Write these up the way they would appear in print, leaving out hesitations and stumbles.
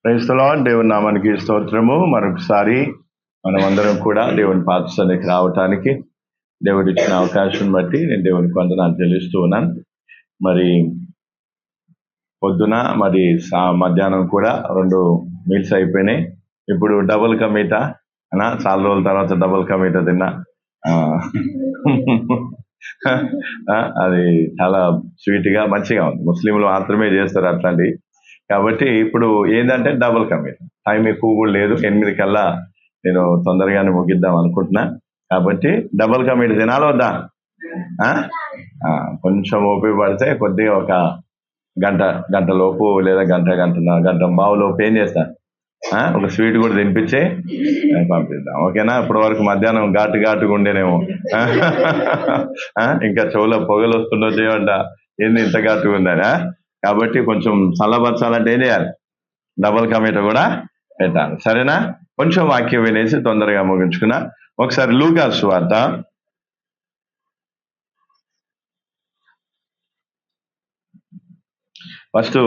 Praise the lord. దేవుని నామానికి స్తోత్రము. మరొకసారి మనమందరం కూడా దేవుని పాద సన్నిధికి రావటానికి దేవుడు ఇచ్చిన అవకాశం బట్టి నేను దేవునికి వందనాలు చెల్లిస్తూ ఉన్నాను. మరి పొద్దున మరి మధ్యాహ్నం కూడా 2 మీల్స్ అయిపోయినాయి. ఇప్పుడు డబుల్ కమీటా అనా, చాలా రోజుల తర్వాత డబుల్ కమీటా తిన్నా. అది చాలా స్వీట్ గా మంచిగా ఉంది. ముస్లింలు మాత్రమే చేస్తారు అట్లాంటివి. కాబట్టి ఇప్పుడు ఏంటంటే డబుల్ కమిట్. టైం ఎక్కువ కూడా లేదు, 8 కల్లా నేను తొందరగానే ముగిద్దాం అనుకుంటున్నా. కాబట్టి డబుల్ కమిట్ తినాలి వద్దా? కొంచెం ఓపిక పడితే కొద్దిగా ఒక గంట లోపు లేదా గంట బావు లోపు ఏం చేస్తా, ఒక స్వీట్ కూడా తినిపించి పంపిద్దాం. ఓకేనా? ఇప్పటి వరకు మధ్యాహ్నం ఘాటుగా ఉండేనేమో. ఇంకా చెవులో పొగలు వస్తుండొచ్చు అంట, ఏంది ఇంత ఘాటుగా ఉందా? కాబట్టి కొంచెం చల్లబరచాలంటే ఏం చేయాలి? డబుల్ కమీట కూడా పెట్టాలి. సరేనా? కొంచెం వాక్యం వినేసి తొందరగా ముగించుకున్నా. ఒకసారి లూకా సువార్త 1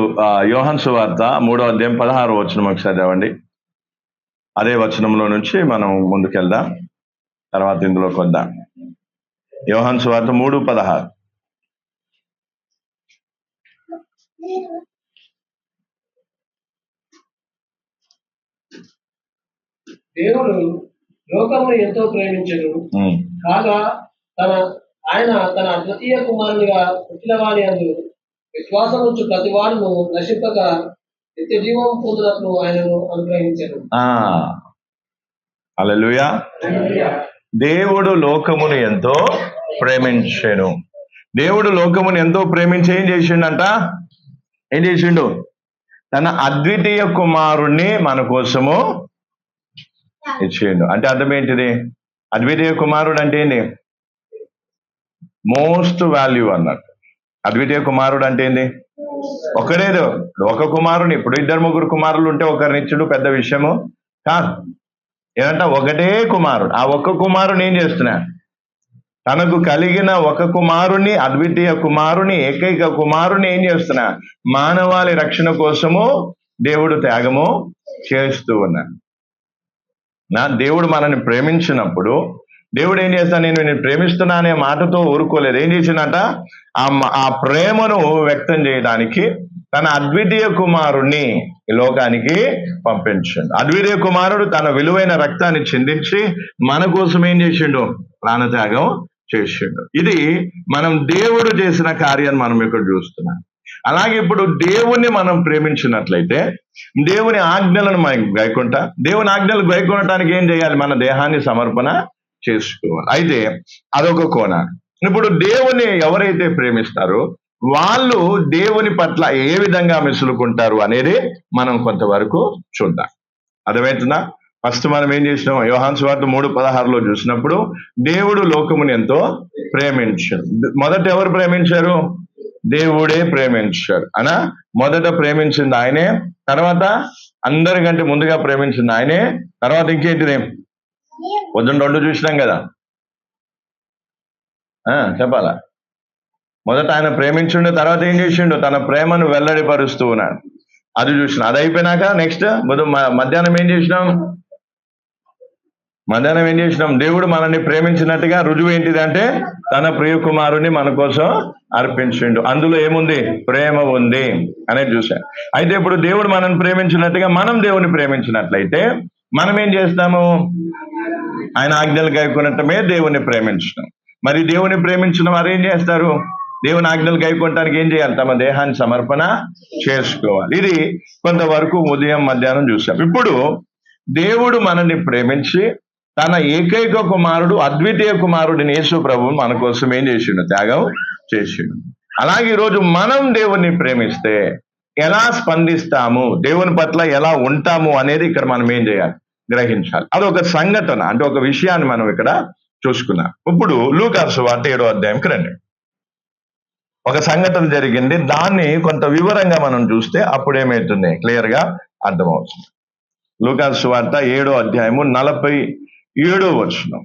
యోహాను సువార్త 3వ అధ్యాయం 16వ వచనం ఒకసారి చదవండి. అదే వచనంలో నుంచి మనం ముందుకెళ్దాం, తర్వాత ఇందులోకి వద్దాం. యోహాను సువార్త 3:16. దేవుడు లోకమును ఎంతో ప్రేమించెను, కాగా ఆయన తన అద్వితీయ కుమారునిగా పుట్టిన వాని యందు విశ్వాసముంచు ప్రతి వాడును నశింపక నిత్య జీవం పొందునట్లు ఆయనను అనుగ్రహించెను. హల్లెలూయా. దేవుడు లోకమును ఎంతో ప్రేమించెను. దేవుడు లోకమును ఎంతో ప్రేమించి ఏం చేసిండంట? ఏం చేసిండు? తన అద్వితీయ కుమారుణ్ణి మన కోసము ఇచ్చిండు. అంటే అర్థం ఏంటిది? అద్వితీయ కుమారుడు అంటే ఏంటి? మోస్ట్ వాల్యూ అన్నట్టు. అద్వితీయ కుమారుడు అంటే ఏంది? ఒకడేదో ఒక కుమారుని, ఇప్పుడు 2-3 కుమారులు ఉంటే ఒకరినిచ్చుడు పెద్ద విషయము కాదు. ఏదంట? ఒకటే కుమారుడు. ఆ ఒక్క కుమారుని ఏం చేస్తున్నా? తనకు కలిగిన ఒక కుమారుని, అద్వితీయ కుమారుని, ఏకైక కుమారుని ఏం చేస్తున్నా? మానవాళి రక్షణ కోసము దేవుడు త్యాగము చేస్తూ ఉన్నాడు. దేవుడు మనల్ని ప్రేమించినప్పుడు దేవుడు ఏం చేస్తా, నేను ప్రేమిస్తున్నా అనే మాటతో ఊరుకోలేదు. ఏం చేసినట? ఆ ప్రేమను వ్యక్తం చేయడానికి తన అద్వితీయ కుమారుణ్ణి ఈ లోకానికి పంపించిండు. అద్వితీయ కుమారుడు తన విలువైన రక్తాన్ని చిందించి మన కోసం ఏం చేసిండు? ప్రాణత్యాగం చేసిండు. ఇది మనం దేవుడు చేసిన కార్యాన్ని మనం ఇక్కడ చూస్తున్నాం. అలాగే ఇప్పుడు దేవుణ్ణి మనం ప్రేమించినట్లయితే దేవుని ఆజ్ఞలను మనం గైకుంటా, దేవుని ఆజ్ఞలు గైకొనటానికి ఏం చేయాలి? మన దేహాన్ని సమర్పణ చేసుకోవాలి. అయితే అదొక కోణ. ఇప్పుడు దేవుని ఎవరైతే ప్రేమిస్తారో వాళ్ళు దేవుని పట్ల ఏ విధంగా మెసులుకుంటారు అనేది మనం కొంతవరకు చూద్దాం. అర్థమవుతుందా? ఫస్ట్ మనం ఏం చేసినాం? యోహాను సువార్త 3:16లో చూసినప్పుడు దేవుడు లోకముని ఎంతో ప్రేమించారు. మొదట ఎవరు ప్రేమించారు? దేవుడే ప్రేమించారు. అనా మొదట ప్రేమించింది ఆయనే, తర్వాత అందరికంటే ముందుగా ప్రేమించింది ఆయనే, తర్వాత ఇంకేంటిది? పొద్దున్న 2 చూసినాం కదా, చెప్పాలా? మొదట ఆయన ప్రేమించుండు, తర్వాత ఏం చేసిండు? తన ప్రేమను వెల్లడిపరుస్తూ ఉన్నాడు. అది చూసిన. అది అయిపోయినాక నెక్స్ట్ మధ్యాహ్నం ఏం చేసినాం? దేవుడు మనల్ని ప్రేమించినట్టుగా రుజువు ఏంటిది అంటే తన ప్రియ కుమారుని మన కోసం అర్పించిండు. అందులో ఏముంది? ప్రేమ ఉంది అనేది చూసాం. అయితే ఇప్పుడు దేవుడు మనల్ని ప్రేమించినట్టుగా మనం దేవుని ప్రేమించినట్లయితే మనం ఏం చేస్తాము? ఆయన ఆజ్ఞలు గైకొనటమే దేవుని ప్రేమించడం. మరి దేవుని ప్రేమించిన వారు ఏం చేస్తారు? దేవుని ఆజ్ఞలు గైకొనటానికి ఏం చేయాలి? తమ దేహాన్ని సమర్పణ చేసుకోవాలి. ఇది కొంతవరకు ఉదయం మధ్యాహ్నం చూసాం. ఇప్పుడు దేవుడు మనల్ని ప్రేమించి తన ఏకైక కుమారుడు, అద్వితీయ కుమారుడిని యేసు ప్రభువు మన కోసం ఏం చేసిండు? త్యాగం చేసిండు. అలాగే ఈరోజు మనం దేవుణ్ణి ప్రేమిస్తే ఎలా స్పందిస్తాము, దేవుని పట్ల ఎలా ఉంటాము అనేది ఇక్కడ మనం ఏం చేయాలి? గ్రహించాలి. అదొక సంఘటన, అంటే ఒక విషయాన్ని మనం ఇక్కడ చూసుకున్నాం. ఇప్పుడు లూకా సువార్త 7వ అధ్యాయంకి రండి. ఒక సంఘటన జరిగింది, దాన్ని కొంత వివరంగా మనం చూస్తే అప్పుడు ఏమవుతుంది? క్లియర్ గా అర్థమవుతుంది. లూకా సువార్త 7వ అధ్యాయము 47వ వచనం.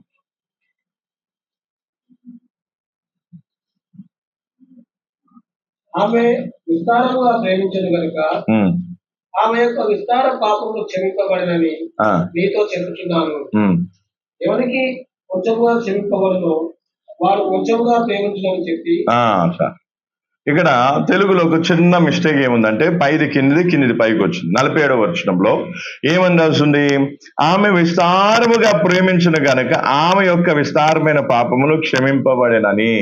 ఆమె విస్తారముగా ప్రేమించను గనుక ఆమె యొక్క విస్తార పాపములు క్షమింపబడినని ఆ, మీతో చెబుతున్నాను. ఉమ్, ఎవరికి కొంచెముగా క్షమింపబడునో వారు కొంచెముగా ప్రేమించునని చెప్పి ఆ, సార్ ఇక్కడ తెలుగులో ఒక చిన్న మిస్టేక్ ఏముందంటే పైది కిందిది కిందిది పైకి వచ్చింది. 47వ వచనంలో ఏమందాల్సింది? ఆమె విస్తారముగా ప్రేమించిన గనక ఆమె యొక్క విస్తారమైన పాపములు క్షమింపబడినని.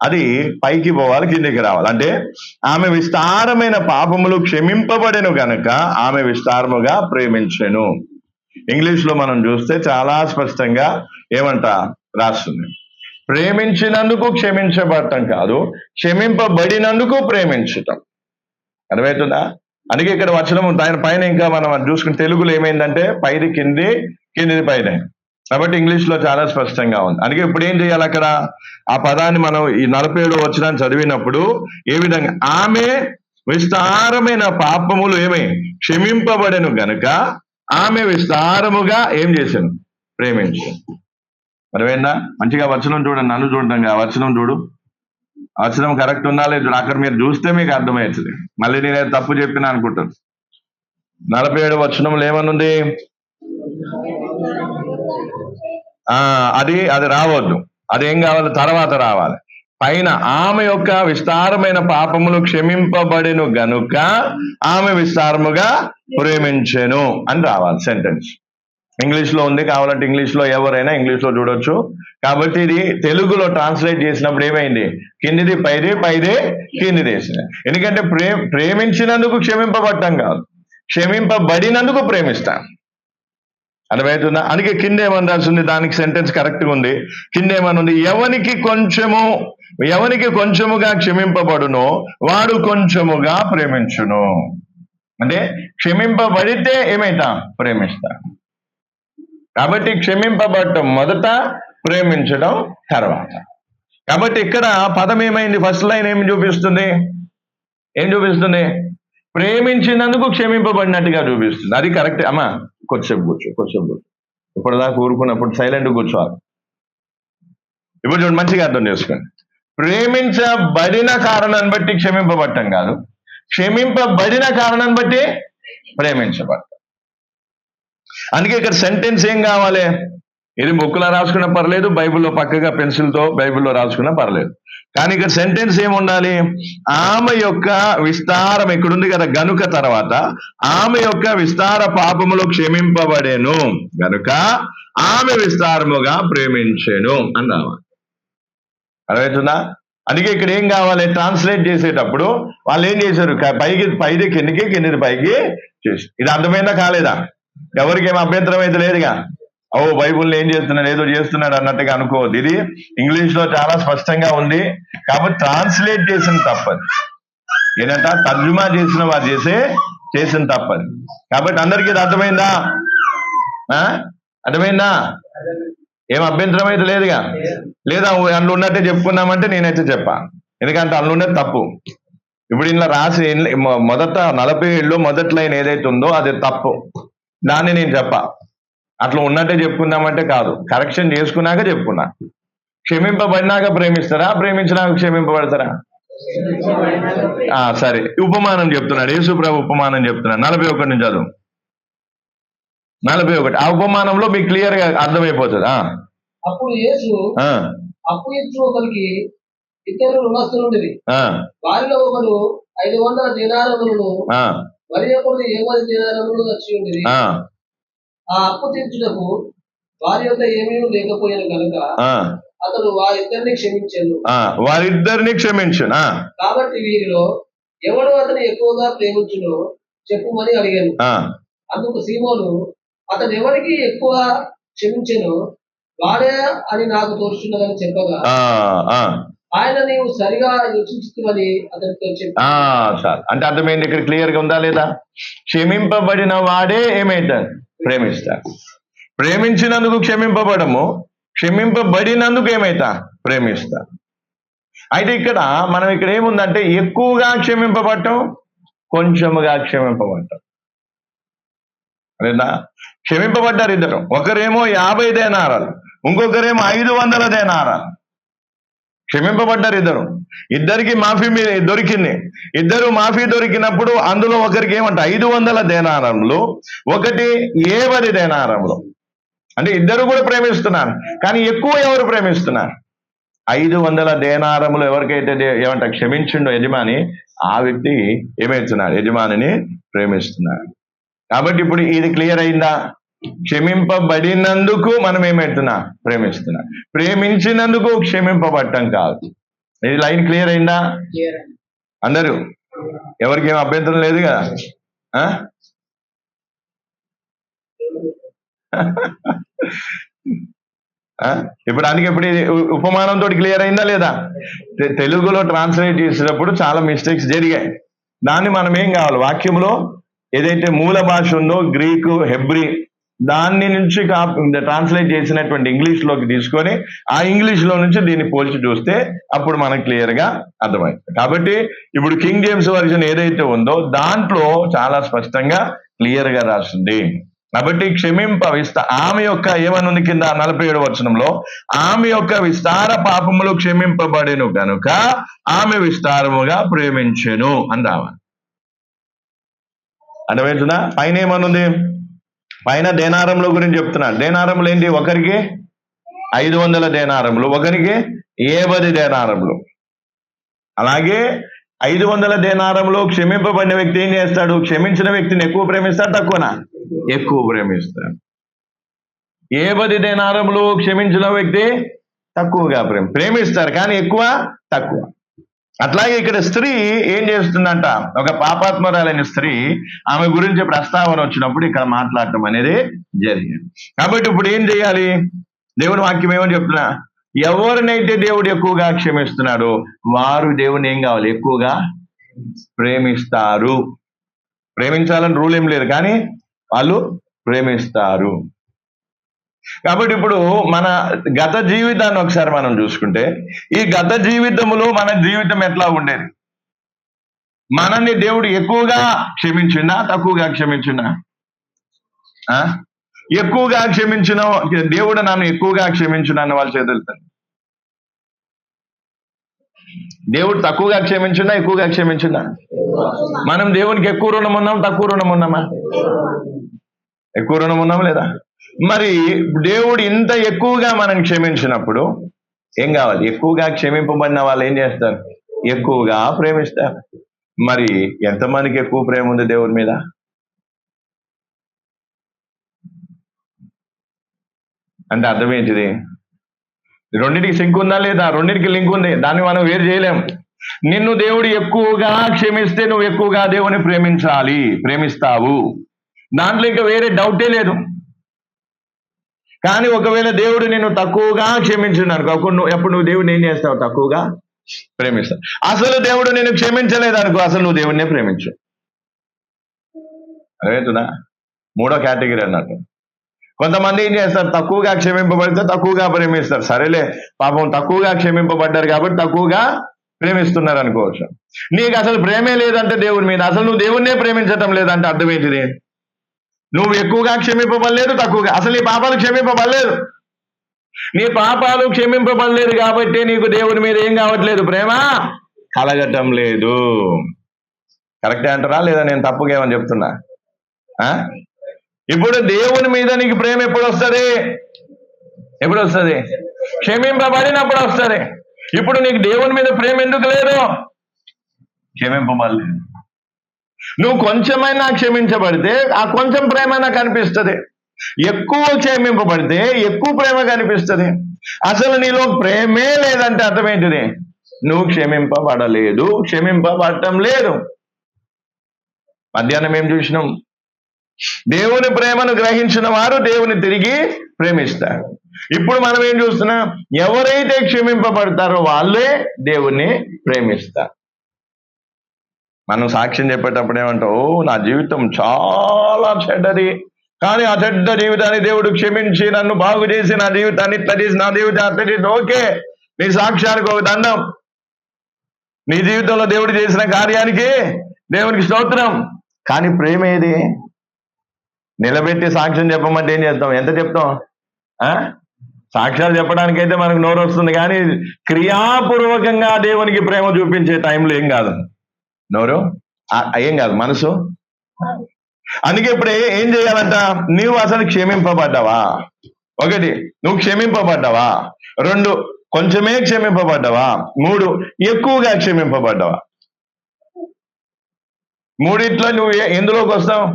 అది పైకి పోవాలి, కిందికి రావాలి. అంటే ఆమె విస్తారమైన పాపములు క్షమింపబడెను గనక ఆమె విస్తారముగా ప్రేమించెను. ఇంగ్లీష్ లో మనం చూస్తే చాలా స్పష్టంగా ఏమంట రాస్తుంది, ప్రేమించినందుకు క్షమించబడటం కాదు, క్షమింపబడినందుకు ప్రేమించటం. అర్థమవుతుందా? అందుకే ఇక్కడ వచనం దాని పైన ఇంకా మనం చూసుకుని తెలుగులో ఏమైందంటే పైది కింది, కిందిది పైన. కాబట్టి ఇంగ్లీష్ లో చాలా స్పష్టంగా ఉంది. అందుకే ఇప్పుడు ఏం చేయాలి? అక్కడ ఆ పదాన్ని మనం ఈ 47వ వచనాన్ని చదివినప్పుడు ఏ విధంగా ఆమె విస్తారమైన పాపములు ఏమై క్షమింపబడెను గనుక ఆమె విస్తారముగా ఏం చేశాను? ప్రేమించాను. మరవేందా? మంచిగా వచనం చూడండి, నన్ను చూడండి, ఆ వచనం చూడు. ఆ వచనం కరెక్ట్ ఉందా లేదు అక్కడ మీరు చూస్తే మీకు అర్థమవుతుంది. మళ్ళీ నేనే తప్పు చెప్పినా అనుకుంటాను. 47వ వచనంలో ఏమనుంది? అది రావద్దు, అదేం కావాలి? తర్వాత రావాలి. పైన ఆమె యొక్క విస్తారమైన పాపములు క్షమింపబడెను గనుక ఆమె విస్తారముగా ప్రేమించెను అని రావాలి సెంటెన్స్. ఇంగ్లీష్ లో ఉంది, కావాలంటే ఇంగ్లీష్ లో ఎవరైనా ఇంగ్లీష్ లో చూడొచ్చు. కాబట్టి ఇది తెలుగులో ట్రాన్స్లేట్ చేసినప్పుడు ఏమైంది? కిందిది పైది, పైదే కిందిది వేసింది. ఎందుకంటే ప్రేమించినందుకు క్షమింపబడటం కాదు, క్షమింపబడినందుకు ప్రేమిస్తాం. అర్థమవుతుందా? అందుకే కింద ఏమనాల్సింది? దానికి సెంటెన్స్ కరెక్ట్ గా ఉంది. కింద ఏమనుంది? ఎవనికి కొంచెముగా క్షమింపబడునో వాడు కొంచెముగా ప్రేమించును. అంటే క్షమింపబడితే ఏమైతా? ప్రేమిస్తా. కాబట్టి క్షమింపబడటం మొదట, ప్రేమించడం తర్వాత. కాబట్టి ఇక్కడ పదం ఏమైంది? ఫస్ట్ లైన్ ఏం చూపిస్తుంది? ప్రేమించినందుకు క్షమింపబడినట్టుగా చూపిస్తుంది. అది కరెక్ట్. అమ్మా కొద్దిసేపు కూర్చో. ఇప్పుడు దాకా ఊరుకున్నప్పుడు సైలెంట్ కూర్చోవాలి. ఇప్పుడు చూడండి, మంచిగా అర్థం చేసుకోండి. ప్రేమించబడిన కారణాన్ని బట్టి క్షమింపబడటం కాదు, క్షమింపబడిన కారణాన్ని బట్టి ప్రేమించబడటం. అందుకే ఇక్కడ సెంటెన్స్ ఏం కావాలి? ఇది బుక్లో రాసుకున్నా పర్లేదు, బైబిల్లో పక్కగా పెన్సిల్తో బైబిల్లో రాసుకున్నా పర్లేదు. కానీ ఇక్కడ సెంటెన్స్ ఏముండాలి? ఆమె యొక్క విస్తారం, ఇక్కడుంది కదా గనుక, తర్వాత ఆమె యొక్క విస్తార పాపములు క్షమింపబడేను గనుక ఆమె విస్తారముగా ప్రేమించెను అని రావాలి. అర్థమవుతుందా? అందుకే ఇక్కడ ఏం కావాలి? ట్రాన్స్లేట్ చేసేటప్పుడు వాళ్ళు ఏం చేశారు? పైది కిందికి, కిందిది పైకి చేసి. ఇది అర్థమైందా కాలేదా? ఎవరికేం అభ్యంతరం అయితే లేదుగా. బైబుల్ని ఏం చేస్తున్నాడు, ఏదో చేస్తున్నాడు అన్నట్టుగా అనుకోవద్దు. ఇది ఇంగ్లీష్ లో చాలా స్పష్టంగా ఉంది. కాబట్టి ట్రాన్స్లేట్ చేసిన తప్పది. ఏంటంట? తర్జుమా చేసిన వారు చేసిన తప్పది. కాబట్టి అందరికీ ఇది అర్థమైందా? అర్థమైందా? ఏం అభ్యంతరం అయితే లేదుగా. లేదా అందులో ఉన్నట్టే చెప్పుకున్నామంటే నేనైతే చెప్పా, ఎందుకంటే అందులో ఉన్నది తప్పు. ఇప్పుడు ఇలా రాసి మొదట 47లో మొదటి లైన్ ఏదైతే ఉందో అది తప్పు, దాన్ని నేను చెప్పా. అట్లా ఉన్నట్టే చెప్పుకుందామంటే కాదు, కరెక్షన్ చేసుకున్నాక చెప్పుకున్నా. క్షమింపబడినాక ప్రేమిస్తారా, ప్రేమించినాక క్షమింపబడతారా? సరే, ఉపమానం చెప్తున్నాడు యేసుప్రభు, ఉపమానం చెప్తున్నాడు. 41 నుంచి చదువు. 41 ఆ ఉపమానంలో మీకు క్లియర్ గా అర్థమైపోతుంది. అప్పుడు యేసు అప్పు ఇచ్చు ఒకరికి ఇద్దరు రుణస్తులు ఉండేది. వారిలో ఒకరు 500 దీనారములను, మరి ఒకరు 7 దీనారములు వచ్చి ఉండేది. ఆ అప్పు తీర్చుటకు వారి యొక్క ఏమీ లేకపోయాను కనుక అతడు వారిద్దరిని క్షమించాను. కాబట్టి వీరిలో ఎవడు అతను ఎక్కువగా ప్రేమించునో చెప్పుమని అడిగాను. అందుకు సీమోను, అతను ఎవరికి ఎక్కువ క్షమించెనో వాడే అని నాకు తోచున్నదని చెప్పగా ఆయన నీవు సరిగా యోచించుమని అతనితో చెప్పాను. అంటే అర్థమైంది? ఇక్కడ క్లియర్ గా ఉందా లేదా? క్షమింపబడిన వాడే ఏమైతాడు? ప్రేమిస్తాడు. ప్రేమించినందుకు క్షమింపబడము, క్షమింపబడినందుకు ఏమైతా? ప్రేమిస్తా. అయితే మనం ఇక్కడ ఏముందంటే ఎక్కువగా క్షమింపబడటం, కొంచెముగా క్షమింపబడటం. అదేనా? క్షమింపబడ్డారు ఇద్దరు. ఒకరేమో 50 దేనారాలు, ఇంకొకరేమో 500 దేనారాలు. క్షమింపబడ్డారు ఇద్దరికి మాఫీ దొరికింది. ఇద్దరు మాఫీ దొరికినప్పుడు అందులో ఒకరికి ఏమంట 500 దేనారములు, ఒకటి 70 దేనారములు. అంటే ఇద్దరు కూడా ప్రేమిస్తున్నారు, కానీ ఎక్కువ ఎవరు ప్రేమిస్తున్నారు? 500 దేనారములు ఎవరికైతే ఏమంట క్షమించిండో యజమాని, ఆ వ్యక్తి ఏమవుతున్నాడు? యజమానిని ప్రేమిస్తున్నాడు. కాబట్టి ఇప్పుడు ఇది క్లియర్ అయిందా? క్షమింపబడినందుకు మనం ఏమవుతున్నా? ప్రేమిస్తున్నా. ప్రేమించినందుకు క్షమింపబడటం కాదు. ఇది లైన్ క్లియర్ అయిందా అందరూ? ఎవరికి ఏం అభ్యంతరం లేదు కదా? ఇప్పుడు అందుకే ఇప్పుడు ఉపమానంతో క్లియర్ అయిందా లేదా? తెలుగులో ట్రాన్స్లేట్ చేసేటప్పుడు చాలా మిస్టేక్స్ జరిగాయి. దాన్ని మనం ఏం కావాలి? వాక్యంలో ఏదైతే మూల భాష ఉందో గ్రీకు, హెబ్రీ, దాన్ని నుంచి ట్రాన్స్లేట్ చేసినటువంటి ఇంగ్లీష్ లోకి తీసుకొని ఆ ఇంగ్లీష్ లో నుంచి దీన్ని పోల్చి చూస్తే అప్పుడు మనకు క్లియర్ గా అర్థమవుతుంది. కాబట్టి ఇప్పుడు కింగ్ జేమ్స్ వర్షన్ ఏదైతే ఉందో దాంట్లో చాలా స్పష్టంగా క్లియర్ గా రాసింది. కాబట్టి ఆమె యొక్క ఏమనుంది కింద 47వ వచనంలో, ఆమె యొక్క విస్తార పాపములు క్షమింపబడెను గనుక ఆమె విస్తారముగా ప్రేమించెను అని రావాలి. అర్థమవుతుందా? పైన ఏమనుంది? పైన దేనారముల గురించి చెప్తున్నాడు. దేనారములు ఏంటి? ఒకరికి 500 దేనారములు, ఒకరికి 70 దేనారములు. అలాగే 500 దేనారములు క్షమింపబడిన వ్యక్తి ఏం చేస్తాడు? క్షమించిన వ్యక్తిని ఎక్కువ ప్రేమిస్తాడు, తక్కువనా? ఎక్కువ ప్రేమిస్తాడు. 70 దేనారములు క్షమించిన వ్యక్తి తక్కువగా ప్రేమిస్తారు, కానీ ఎక్కువ తక్కువ. అట్లాగే ఇక్కడ స్త్రీ ఏం చేస్తుందంట? ఒక పాపాత్మరాలైన స్త్రీ, ఆమె గురించి ప్రస్తావన వచ్చినప్పుడు ఇక్కడ మాట్లాడటం అనేది జరిగింది. కాబట్టి ఇప్పుడు ఏం చేయాలి? దేవుని వాక్యం ఏమని చెప్తున్నా? ఎవరినైతే దేవుడు ఎక్కువగా క్షమిస్తున్నాడో వారు దేవుని ఏం కావాలి? ఎక్కువగా ప్రేమిస్తారు. ప్రేమించాలని రూల్ ఏం లేదు, కానీ వాళ్ళు ప్రేమిస్తారు. కాబట్టి ఇప్పుడు మన గత జీవితాన్ని ఒకసారి మనం చూసుకుంటే, ఈ గత జీవితంలో మన జీవితం ఎట్లా ఉండేది? మనల్ని దేవుడు ఎక్కువగా క్షమించిందా, తక్కువగా క్షమించిందా? ఎక్కువగా క్షమించిన దేవుడు నన్ను ఎక్కువగా క్షమించిన అన్న వాళ్ళ చేతులుతాను. దేవుడు తక్కువగా క్షమించిందా, ఎక్కువగా క్షమించిందా? మనం దేవునికి ఎక్కువ రుణం ఉన్నాం, తక్కువ రుణం ఉన్నామా? ఎక్కువ రుణం ఉన్నామా లేదా? మరి దేవుడు ఇంత ఎక్కువగా మనం క్షమించినప్పుడు ఏం కావాలి? ఎక్కువగా క్షమింపబడిన వాళ్ళు ఏం చేస్తారు? ఎక్కువగా ప్రేమిస్తారు. మరి ఎంతమందికి ఎక్కువ ప్రేమ ఉంది దేవుడి మీద? అంటే అర్థం ఏంటిది? రెండింటికి సింక్ ఉందా లేదా? రెండింటికి లింక్ ఉంది, దాన్ని మనం వేరు చేయలేం. నిన్ను దేవుడు ఎక్కువగా క్షమిస్తే నువ్వు ఎక్కువగా దేవుని ప్రేమిస్తావు. దాంట్లో ఇంకా వేరే డౌటే లేదు. కానీ ఒకవేళ దేవుడు నిన్ను తక్కువగా క్షమించిండు అనుకో, అప్పుడు నువ్వు దేవుడిని ఏం చేస్తావు? తక్కువగా ప్రేమిస్తావు. అసలు దేవుడు నిన్ను క్షమించలేదు అనుకో, అసలు నువ్వు దేవుడినే ప్రేమించు. అదేంటున్నా? 3వ కేటగిరీ అన్నట్టు. కొంతమంది ఏం చేస్తారు? తక్కువగా క్షమింపబడితే తక్కువగా ప్రేమిస్తారు. సరేలే, పాపం తక్కువగా క్షమింపబడ్డారు కాబట్టి తక్కువగా ప్రేమిస్తున్నారు అనుకోవచ్చు. నీకు అసలు ప్రేమే లేదంటే దేవుడి మీద, అసలు నువ్వు దేవుడినే ప్రేమించటం లేదంటే అర్థం ఏంటిది? నువ్వు ఎక్కువగా క్షమింపబడలేదు, తక్కువగా, అసలు నీ పాపాలు క్షమింపబడలేదు. నీ పాపాలు క్షమింపబడలేదు కాబట్టి నీకు దేవుని మీద ఏం కావట్లేదు? ప్రేమ కలగటం లేదు. కరెక్టే అంటారా లేదా? నేను తప్పుగా ఏమని చెప్తున్నా? ఇప్పుడు దేవుని మీద నీకు ప్రేమ ఎప్పుడు వస్తుంది? క్షమింపబడినప్పుడు వస్తుంది. ఇప్పుడు నీకు దేవుని మీద ప్రేమ ఎందుకు లేదు? క్షమింపబడలేదు. నువ్వు కొంచెమైనా క్షమించబడితే ఆ కొంచెం ప్రేమ కనిపిస్తుంది. ఎక్కువ క్షమింపబడితే ఎక్కువ ప్రేమ కనిపిస్తుంది. అసలు నీలో ప్రేమే లేదంటే అర్థం ఏంటిది? నువ్వు క్షమింపబడలేదు, క్షమింపబడటం లేదు. మధ్యాహ్నం ఏం చూసినాం? దేవుని ప్రేమను గ్రహించిన వారు దేవుని తిరిగి ప్రేమిస్తారు. ఇప్పుడు మనం ఏం చూస్తున్నాం? ఎవరైతే క్షమింపబడతారో వాళ్ళే దేవుణ్ణి ప్రేమిస్తారు. మనం సాక్ష్యం చెప్పేటప్పుడు ఏమంటావు? నా జీవితం చాలా చెడ్డది, కానీ ఆ చెడ్డ జీవితాన్ని దేవుడు క్షమించి నన్ను బాగు చేసి నా జీవితాన్ని ఇట్లా చేసి నా జీవితాన్ని అట్లా చేసి, ఓకే, నీ సాక్ష్యానికి ఒక దండం. నీ జీవితంలో దేవుడు చేసిన కార్యానికి దేవునికి స్తోత్రం. కానీ ప్రేమ ఏది? నిలబెట్టి సాక్ష్యం చెప్పమంటే ఏం చేస్తాం? ఎంత చెప్తాం? సాక్ష్యాలు చెప్పడానికైతే మనకు నోరు వస్తుంది, కానీ క్రియాపూర్వకంగా దేవునికి ప్రేమ చూపించే టైంలో ఏం కాదు నోరు, ఏం కాదు మనసు. అందుకే ఇప్పుడు ఏం చేయాలంట? నువ్వు అసలు క్షమింపబడ్డావా? ఒకటి, నువ్వు క్షమింపబడ్డావా? రెండు, కొంచెమే క్షమింపబడ్డావా? మూడు, ఎక్కువగా క్షమింపబడ్డావా? మూడిట్లో నువ్వు ఎందులోకి వస్తావు?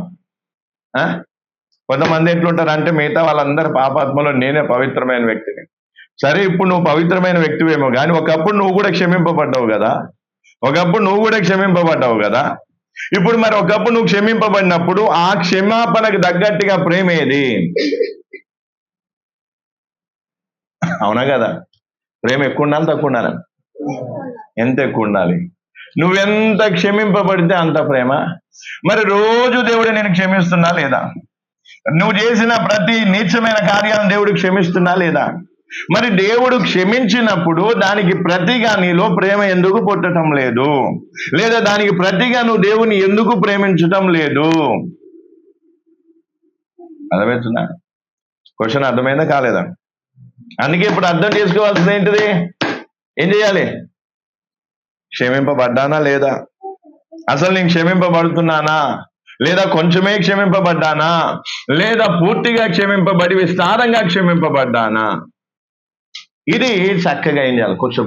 కొంతమంది ఎట్లుంటారు అంటే, మిగతా వాళ్ళందరూ పాపాత్మలో నేనే పవిత్రమైన వ్యక్తిని. సరే, ఇప్పుడు నువ్వు పవిత్రమైన వ్యక్తివేమో, కానీ ఒకప్పుడు నువ్వు కూడా క్షమింపబడ్డావు కదా. ఇప్పుడు మరి ఒకప్పుడు నువ్వు క్షమింపబడినప్పుడు ఆ క్షమాపణకు తగ్గట్టుగా ప్రేమ ఏది? అవునా కదా? ప్రేమ ఎక్కువ ఉండాలి, తక్కువ ఉండాలి? ఎంత ఎక్కువ ఉండాలి? నువ్వెంత క్షమింపబడితే అంత ప్రేమ. మరి రోజు దేవుడు నేను క్షమిస్తున్నా లేదా? నువ్వు చేసిన ప్రతి నీచమైన కార్యాలను దేవుడు క్షమిస్తున్నా లేదా? మరి దేవుడు క్షమించినప్పుడు దానికి ప్రతిగా నీలో ప్రేమ ఎందుకు పుట్టడం లేదు? లేదా దానికి ప్రతిగా నువ్వు దేవుని ఎందుకు ప్రేమించటం లేదు? అర్థమవుతుందా? క్వశ్చన్ అర్థమైందా కాలేదా? అందుకే ఇప్పుడు అర్థం చేసుకోవాల్సింది ఏంటిది? ఏం చేయాలి? క్షమింపబడ్డానా లేదా? అసలు నేను క్షమింపబడుతున్నానా? లేదా కొంచెమే క్షమింపబడ్డానా? లేదా పూర్తిగా క్షమింపబడి విస్తారంగా క్షమింపబడ్డానా? ఇది చక్కగా ఏం చేయాలి? కూర్చో,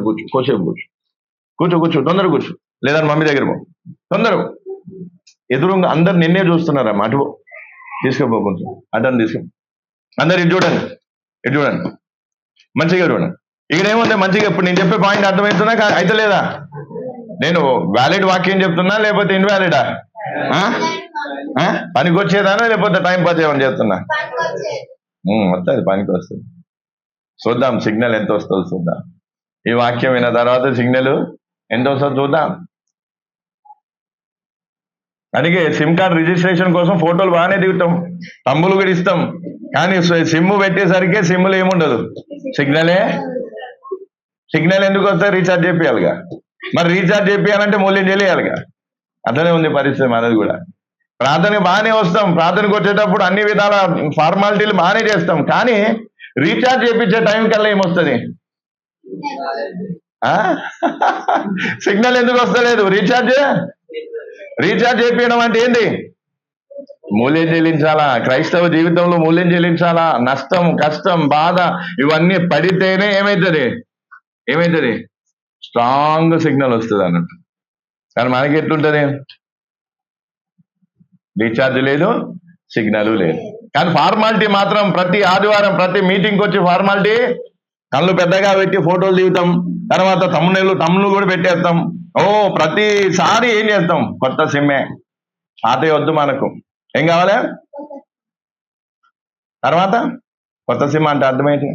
తొందర కూర్చో, లేదా మమ్మీ దగ్గర పో, తొందర. ఎదురుగా అందరు నిన్నే చూస్తున్నారమ్మా, అటు తీసుకోపో, కొంచెం అటని తీసుకో. అందరు ఇటు చూడండి, మంచిగా చూడండి. ఇక్కడ ఏముంది? మంచిగా ఇప్పుడు నేను చెప్పే పాయింట్ అర్థమవుతున్నా అయితే లేదా? నేను వ్యాలిడ్ వాక్యం చెప్తున్నా లేకపోతే ఇన్వాలిడా? పనికి వచ్చేదానా లేకపోతే టైం పాస్ ఏమని చెప్తున్నా? వస్తుంది, పనికి వస్తుంది. చూద్దాం సిగ్నల్ ఎంత వస్తుందో చూద్దాం. ఈ వాక్యం విన్న తర్వాత సిగ్నల్ ఎంత వస్తుందో చూద్దాం. అందుకే సిమ్ కార్డ్ రిజిస్ట్రేషన్ కోసం ఫోటోలు బాగానే దిగుతాం, తమ్ములు కూడా ఇస్తాం, కానీ సిమ్ పెట్టేసరికి సిమ్లు ఏముండదు, సిగ్నల్ ఎందుకు వస్తాయి? రీఛార్జ్ చేపియాలిగా. మరి రీఛార్జ్ చేపియాలంటే మూల్యం తెలియాలిగా. అట్లనే ఉంది పరిస్థితి మనది కూడా. ప్రార్థనకి బాగానే వస్తాం, ప్రార్థనకు వచ్చేటప్పుడు అన్ని విధాల ఫార్మాలిటీలు బాగానే చేస్తాం, కానీ రీఛార్జ్ చేయించే టైం కల్లా ఏమొస్తుంది? సిగ్నల్ ఎందుకు వస్తలేదు? రీఛార్జ్ చేయించడం అంటే ఏంటి? మూల్యం చెల్లించాలా? క్రైస్తవ జీవితంలో మూల్యం చెల్లించాలా? నష్టం, కష్టం, బాధ ఇవన్నీ పడితేనే ఏమైతుంది? స్ట్రాంగ్ సిగ్నల్ వస్తుంది అన్నట్టు. కానీ మనకి ఎట్లుంటది? రీఛార్జ్ లేదు, సిగ్నల్ లేదు, కానీ ఫార్మాలిటీ మాత్రం ప్రతి ఆదివారం ప్రతి మీటింగ్కి వచ్చి ఫార్మాలిటీ, కళ్ళు పెద్దగా పెట్టి ఫోటోలు దిగుతాం, తర్వాత తమ్ముళ్ళు కూడా పెట్టేస్తాం. ప్రతిసారి ఏం చేస్తాం? కొత్త సిమ్మే, పాతే వద్దు మనకు. ఏం కావాలి? తర్వాత కొత్త సిమ్ అంటే అర్థమేంటి?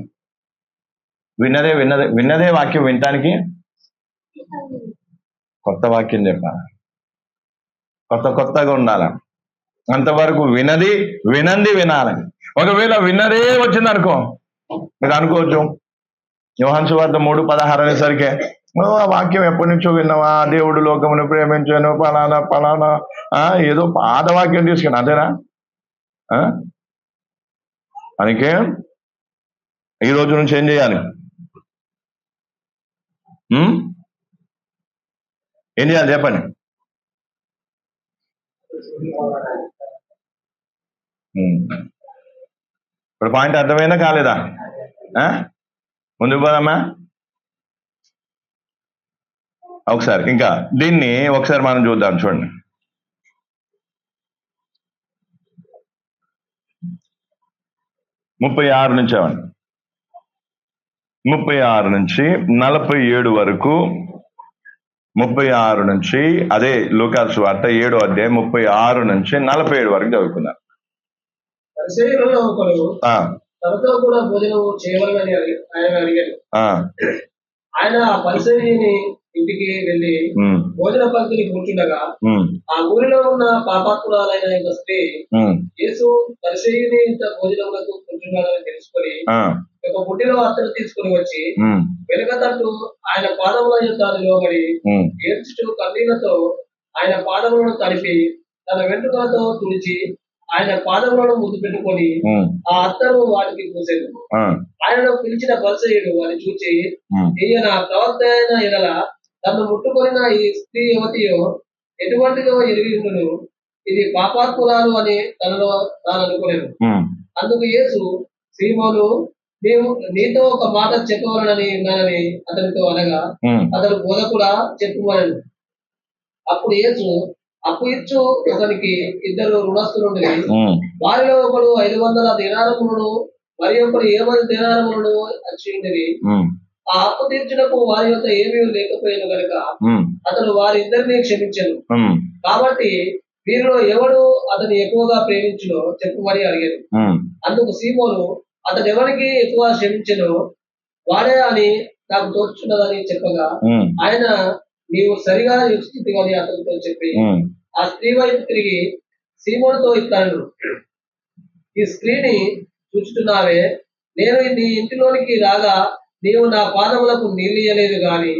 విన్నదే వాక్యం వినటానికి కొత్త వాక్యం చెప్పాలి, కొత్తగా ఉండాలి. అంతవరకు వినంది వినాలి. ఒకవేళ విన్నదే వచ్చిందనుకో, మీరు అనుకోవచ్చు యోహాను సువార్త 3:16 అనేసరికి ఆ వాక్యం ఎప్పటి నుంచో విన్నావా? దేవుడు లోకమును ప్రేమించాను పలానా ఏదో పాత వాక్యం తీసుకుని అదేనా? అందుకే ఈ రోజు నుంచి ఏం చేయాలి? ఏం చేయాలి చెప్పండి? ఇప్పుడు పాయింట్ అర్థమైందా కాలేదా? ముందుకు పోదామా? ఒకసారి ఇంకా దీన్ని ఒకసారి మనం చూద్దాం. చూడండి, 36 నుంచి 36 నుంచి 47 వరకు, 36 నుంచి అదే లూకాసు సువార్త 7వ అధ్యాయం 36 నుంచి 47 వరకు చదువుకున్నారు. తనతో కూడా భోజనం చేయవాలని ఆయన అడిగాడు. ఆయన పరిసయ్యుని ఇంటికి వెళ్లి భోజన పంక్తిని కూర్చుండగా ఆ ఊరిలో ఉన్న పాపాత్మురాలైన యొక్క స్త్రీ యేసు పరిసయ్యుని ఇంత భోజనములకు కూర్చున్నాడని తెలుసుకొని ఒక బుడ్డిలో వస్త్రం తీసుకుని వచ్చి వెనుక తట్టు ఆయన పాదముల యొక్క నిలబడి ఏడ్చుచు కన్నీళ్లతో ఆయన పాదములను తడిపి తన వెంట్రుకలతో తుడిచి ఆయన పాదములను ముద్దు పెట్టుకొని ఆ అత్తరు వాటికి పూసేది. ఆయనను పిలిచిన పరిసయ్యుడు అని చూచి, ఈయన ప్రవక్త అయిన ఎడల తను ముట్టుకొనిన ఈ స్త్రీ యువతియో ఎటువంటిదో ఎరిగిండును, ఇది పాపాత్మురాలు అని తనలో తాను అనుకోలేదు. అందుకు యేసు, సీమోను, మేము నీతో ఒక మాట చెప్పవలనని ఉన్నానని అతనితో అనగా, అతడు బోధకుడా చెప్పుమనను. అప్పుడు యేసు, అప్పు ఇచ్చు ఒకనికి ఇద్దరు రుణస్థులుండి, వారిలో ఒకడు 500 దినారములను మరి ఒకడు 70 దినారములను అచ్చిండివి. ఆ అప్పు తీర్చుటకు వారి యొక్క ఏమీ లేకపోయాను గనుక అతడు వారిద్దరిని క్షమించను. కాబట్టి వీరిలో ఎవడు అతని ఎక్కువగా ప్రేమించునో చెప్పుమని అడిగాడు. అందుకు సీమోను, అతడు ఎవరికి ఎక్కువ క్షమించను వాడే అని నాకు తోచున్నదని చెప్పగా, ఆయన నీవు సరిగా స్థితివని అతనితో చెప్పి ఆ స్త్రీ వైపు తిరిగి సీమోనుతో ఇస్తాను, ఈ స్త్రీని చూచుతున్నావే, నేను నీ ఇంటిలోనికి రాగా నీవు నా పాదములకు నీళ్ళియలేదు గాని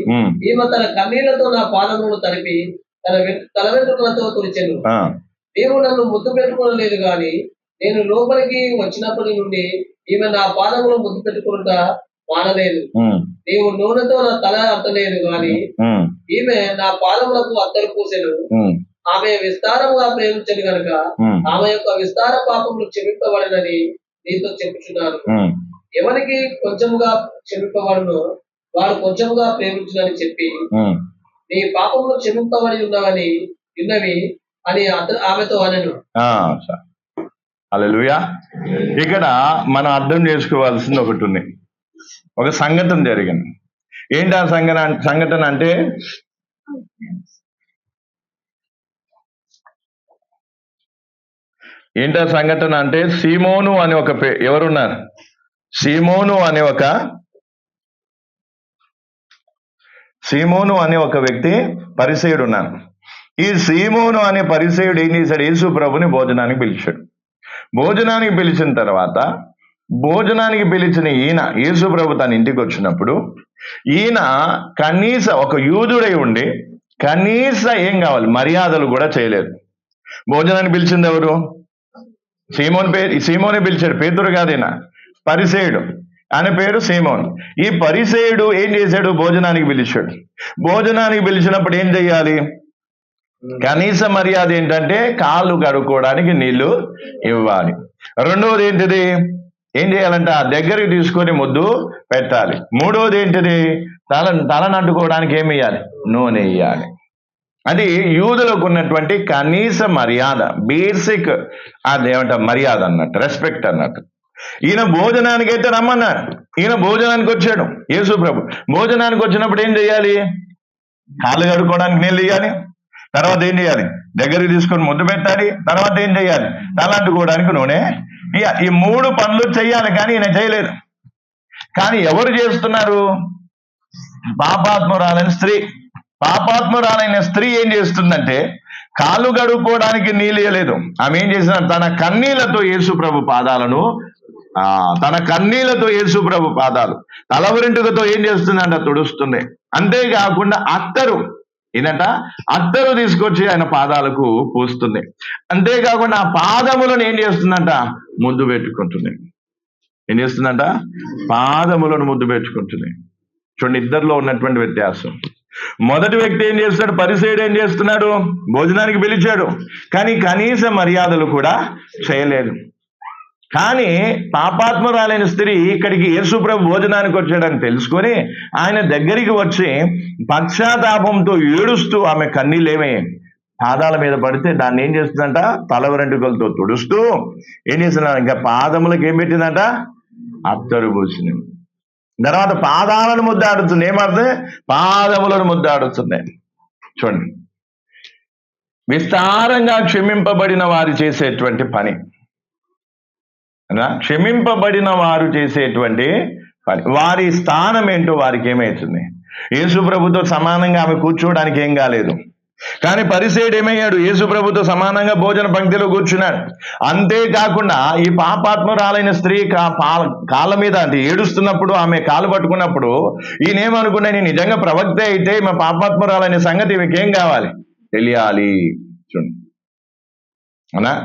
ఈమె తన కన్నీళ్లతో నా పాదములను తడిపి తల వెంట్రుకలతో తుడిచెను. నీవు నన్ను ముద్దు పెట్టుకోలేదు గాని నేను లోపలికి వచ్చినప్పటి నుండి ఈమె నా పాదములు ముద్దు పెట్టుకుంటా మానలేదు. నీవు నూనెతో నా తల అట్టలేదు గాని ఈమె నా పాదములకు అత్తరు పూసెను. ఆమె విస్తారముగా ప్రేమించను గనుక ఆమె యొక్క విస్తార పాపములు క్షమింపబడినని నీతో చెప్పుచున్నాను. ఎవరికి కొంచెముగా క్షమింపబడునో వారు కొంచెముగా ప్రేమించునని చెప్పి, నీ పాపములు క్షమింపబడి ఉన్నవి అని ఆమెతో అనను. హల్లెలూయా. ఇక్కడ మనం అర్థం చేసుకోవాల్సింది ఒకటి ఉంది. ఒక సంఘటన జరిగింది. ఏంటి ఆ సంఘటన అంటే, ఏంటా సంఘటన అంటే, సీమోను అనే ఒక ఎవరున్నారు? సీమోను అనే ఒక వ్యక్తి పరిసయుడు ఉన్నారు. ఈ సీమోను అనే పరిసయుడు ఏం చేశాడు? యేసు ప్రభుని భోజనానికి పిలిచాడు. భోజనానికి పిలిచిన తర్వాత, భోజనానికి పిలిచిన ఈయన యేసు ప్రభు తన ఇంటికి వచ్చినప్పుడు, ఈయన కనీస ఒక యూదుడై ఉండి కనీస ఏం కావాలి మర్యాదలు కూడా చేయలేదు. భోజనానికి పిలిచింది ఎవరు? సీమోనే పిలిచాడు. పేతురు కాదైనా పరిసేయుడు, ఆయన పేరు సీమోన్. ఈ పరిసేయుడు ఏం చేశాడు? భోజనానికి పిలిచాడు. భోజనానికి పిలిచినప్పుడు ఏం చెయ్యాలి? కనీస మర్యాద ఏంటంటే కాళ్ళు కడుక్కోవడానికి నీళ్లు ఇవ్వాలి. రెండవది ఏంటిది? ఏం చేయాలంటే ఆ దగ్గరికి తీసుకొని ముద్దు పెట్టాలి. మూడవది ఏంటిది? తలనంటుకోవడానికి ఏమి ఇవ్వాలి? నూనె ఇవ్వాలి. అది యూదులకు ఉన్నటువంటి కనీస మర్యాద, బేసిక్ అదేమంట మర్యాద అన్నట్టు, రెస్పెక్ట్ అన్నట్టు. ఈయన భోజనానికి అయితే రమ్మన్నారు. ఈయన భోజనానికి వచ్చాడు. యేసు ప్రభు భోజనానికి వచ్చినప్పుడు ఏం చేయాలి? కాళ్ళు కడుక్కోవడానికి నీళ్ళు ఇవ్వాలి. తర్వాత ఏం చేయాలి? దగ్గరికి తీసుకొని ముద్దు పెట్టాలి. తర్వాత ఏం చేయాలి? తలంటుకోవడానికి నూనె. ఈ 3 పనులు చెయ్యాలి. కానీ ఈయన చేయలేదు. కానీ ఎవరు చేస్తున్నారు? పాపాత్మురాలైన స్త్రీ. పాపాత్మురాలైన స్త్రీ ఏం చేస్తుందంటే కాళ్ళు కడుక్కోవడానికి నీళ్ళు ఇవ్వలేదు. ఆమె ఏం చేసిన? తన కన్నీళ్లతో యేసు ప్రభు పాదాలను తలవరింటుకతో ఏం చేస్తుందంట? తుడుస్తుంది. అంతేకాకుండా అత్తరు తీసుకొచ్చి ఆయన పాదాలకు పూస్తుంది. అంతేకాకుండా ఆ పాదములను ఏం చేస్తుందంట? ముద్దు పెట్టుకుంటుంది. ఏం చేస్తుందంట? పాదములను ముద్దు పెట్టుకుంటుంది. చూడండి, ఇద్దరిలో ఉన్నటువంటి వ్యత్యాసం. మొదటి వ్యక్తి ఏం చేస్తాడు? పరిసయ్యుడు ఏం చేస్తున్నాడు? భోజనానికి పిలిచాడు, కానీ కనీస మర్యాదలు కూడా చేయలేదు. కానీ పాపాత్మురాలైన స్త్రీ ఇక్కడికి యేసు ప్రభు భోజనానికి వచ్చాడని తెలుసుకొని ఆయన దగ్గరికి వచ్చి పశ్చాత్తాపంతో ఏడుస్తూ ఆమె కన్నీళ్ళేమే పాదాల మీద పడితే దాన్ని ఏం చేస్తుందంట? తల వెంట్రుకలతో తుడుస్తూ ఏం చేస్తున్నా? ఇంకా పాదములకు ఏం పెట్టిందంట? అత్తరు పూసింది. తర్వాత పాదాలను ముద్దాడుతుంది. ఏమర్థం? పాదములను ముద్దాడుతుంది. చూడండి, విస్తారంగా క్షమింపబడిన వారు చేసేటువంటి పని, క్షమింపబడిన వారు చేసేటువంటి పని, వారి స్థానం ఏంటో వారికి ఏమవుతుంది? యేసు ప్రభుతో సమానంగా ఆమె కూర్చోవడానికి ఏం కాలేదు. కానీ పరిసయ్యుడు ఏమయ్యాడు? యేసు ప్రభుతో సమానంగా భోజన పంక్తిలో కూర్చున్నాడు. అంతేకాకుండా ఈ పాపాత్మురాలైన స్త్రీ కాళ్ళ మీద అంటే ఏడుస్తున్నప్పుడు, ఆమె కాలు పట్టుకున్నప్పుడు ఈయనేమనుకున్నా, నేను నిజంగా ప్రవక్త అయితే మా పాపాత్మురాలైన సంగతి మీకేం కావాలి? తెలియాలి. చూడండి, అవునా?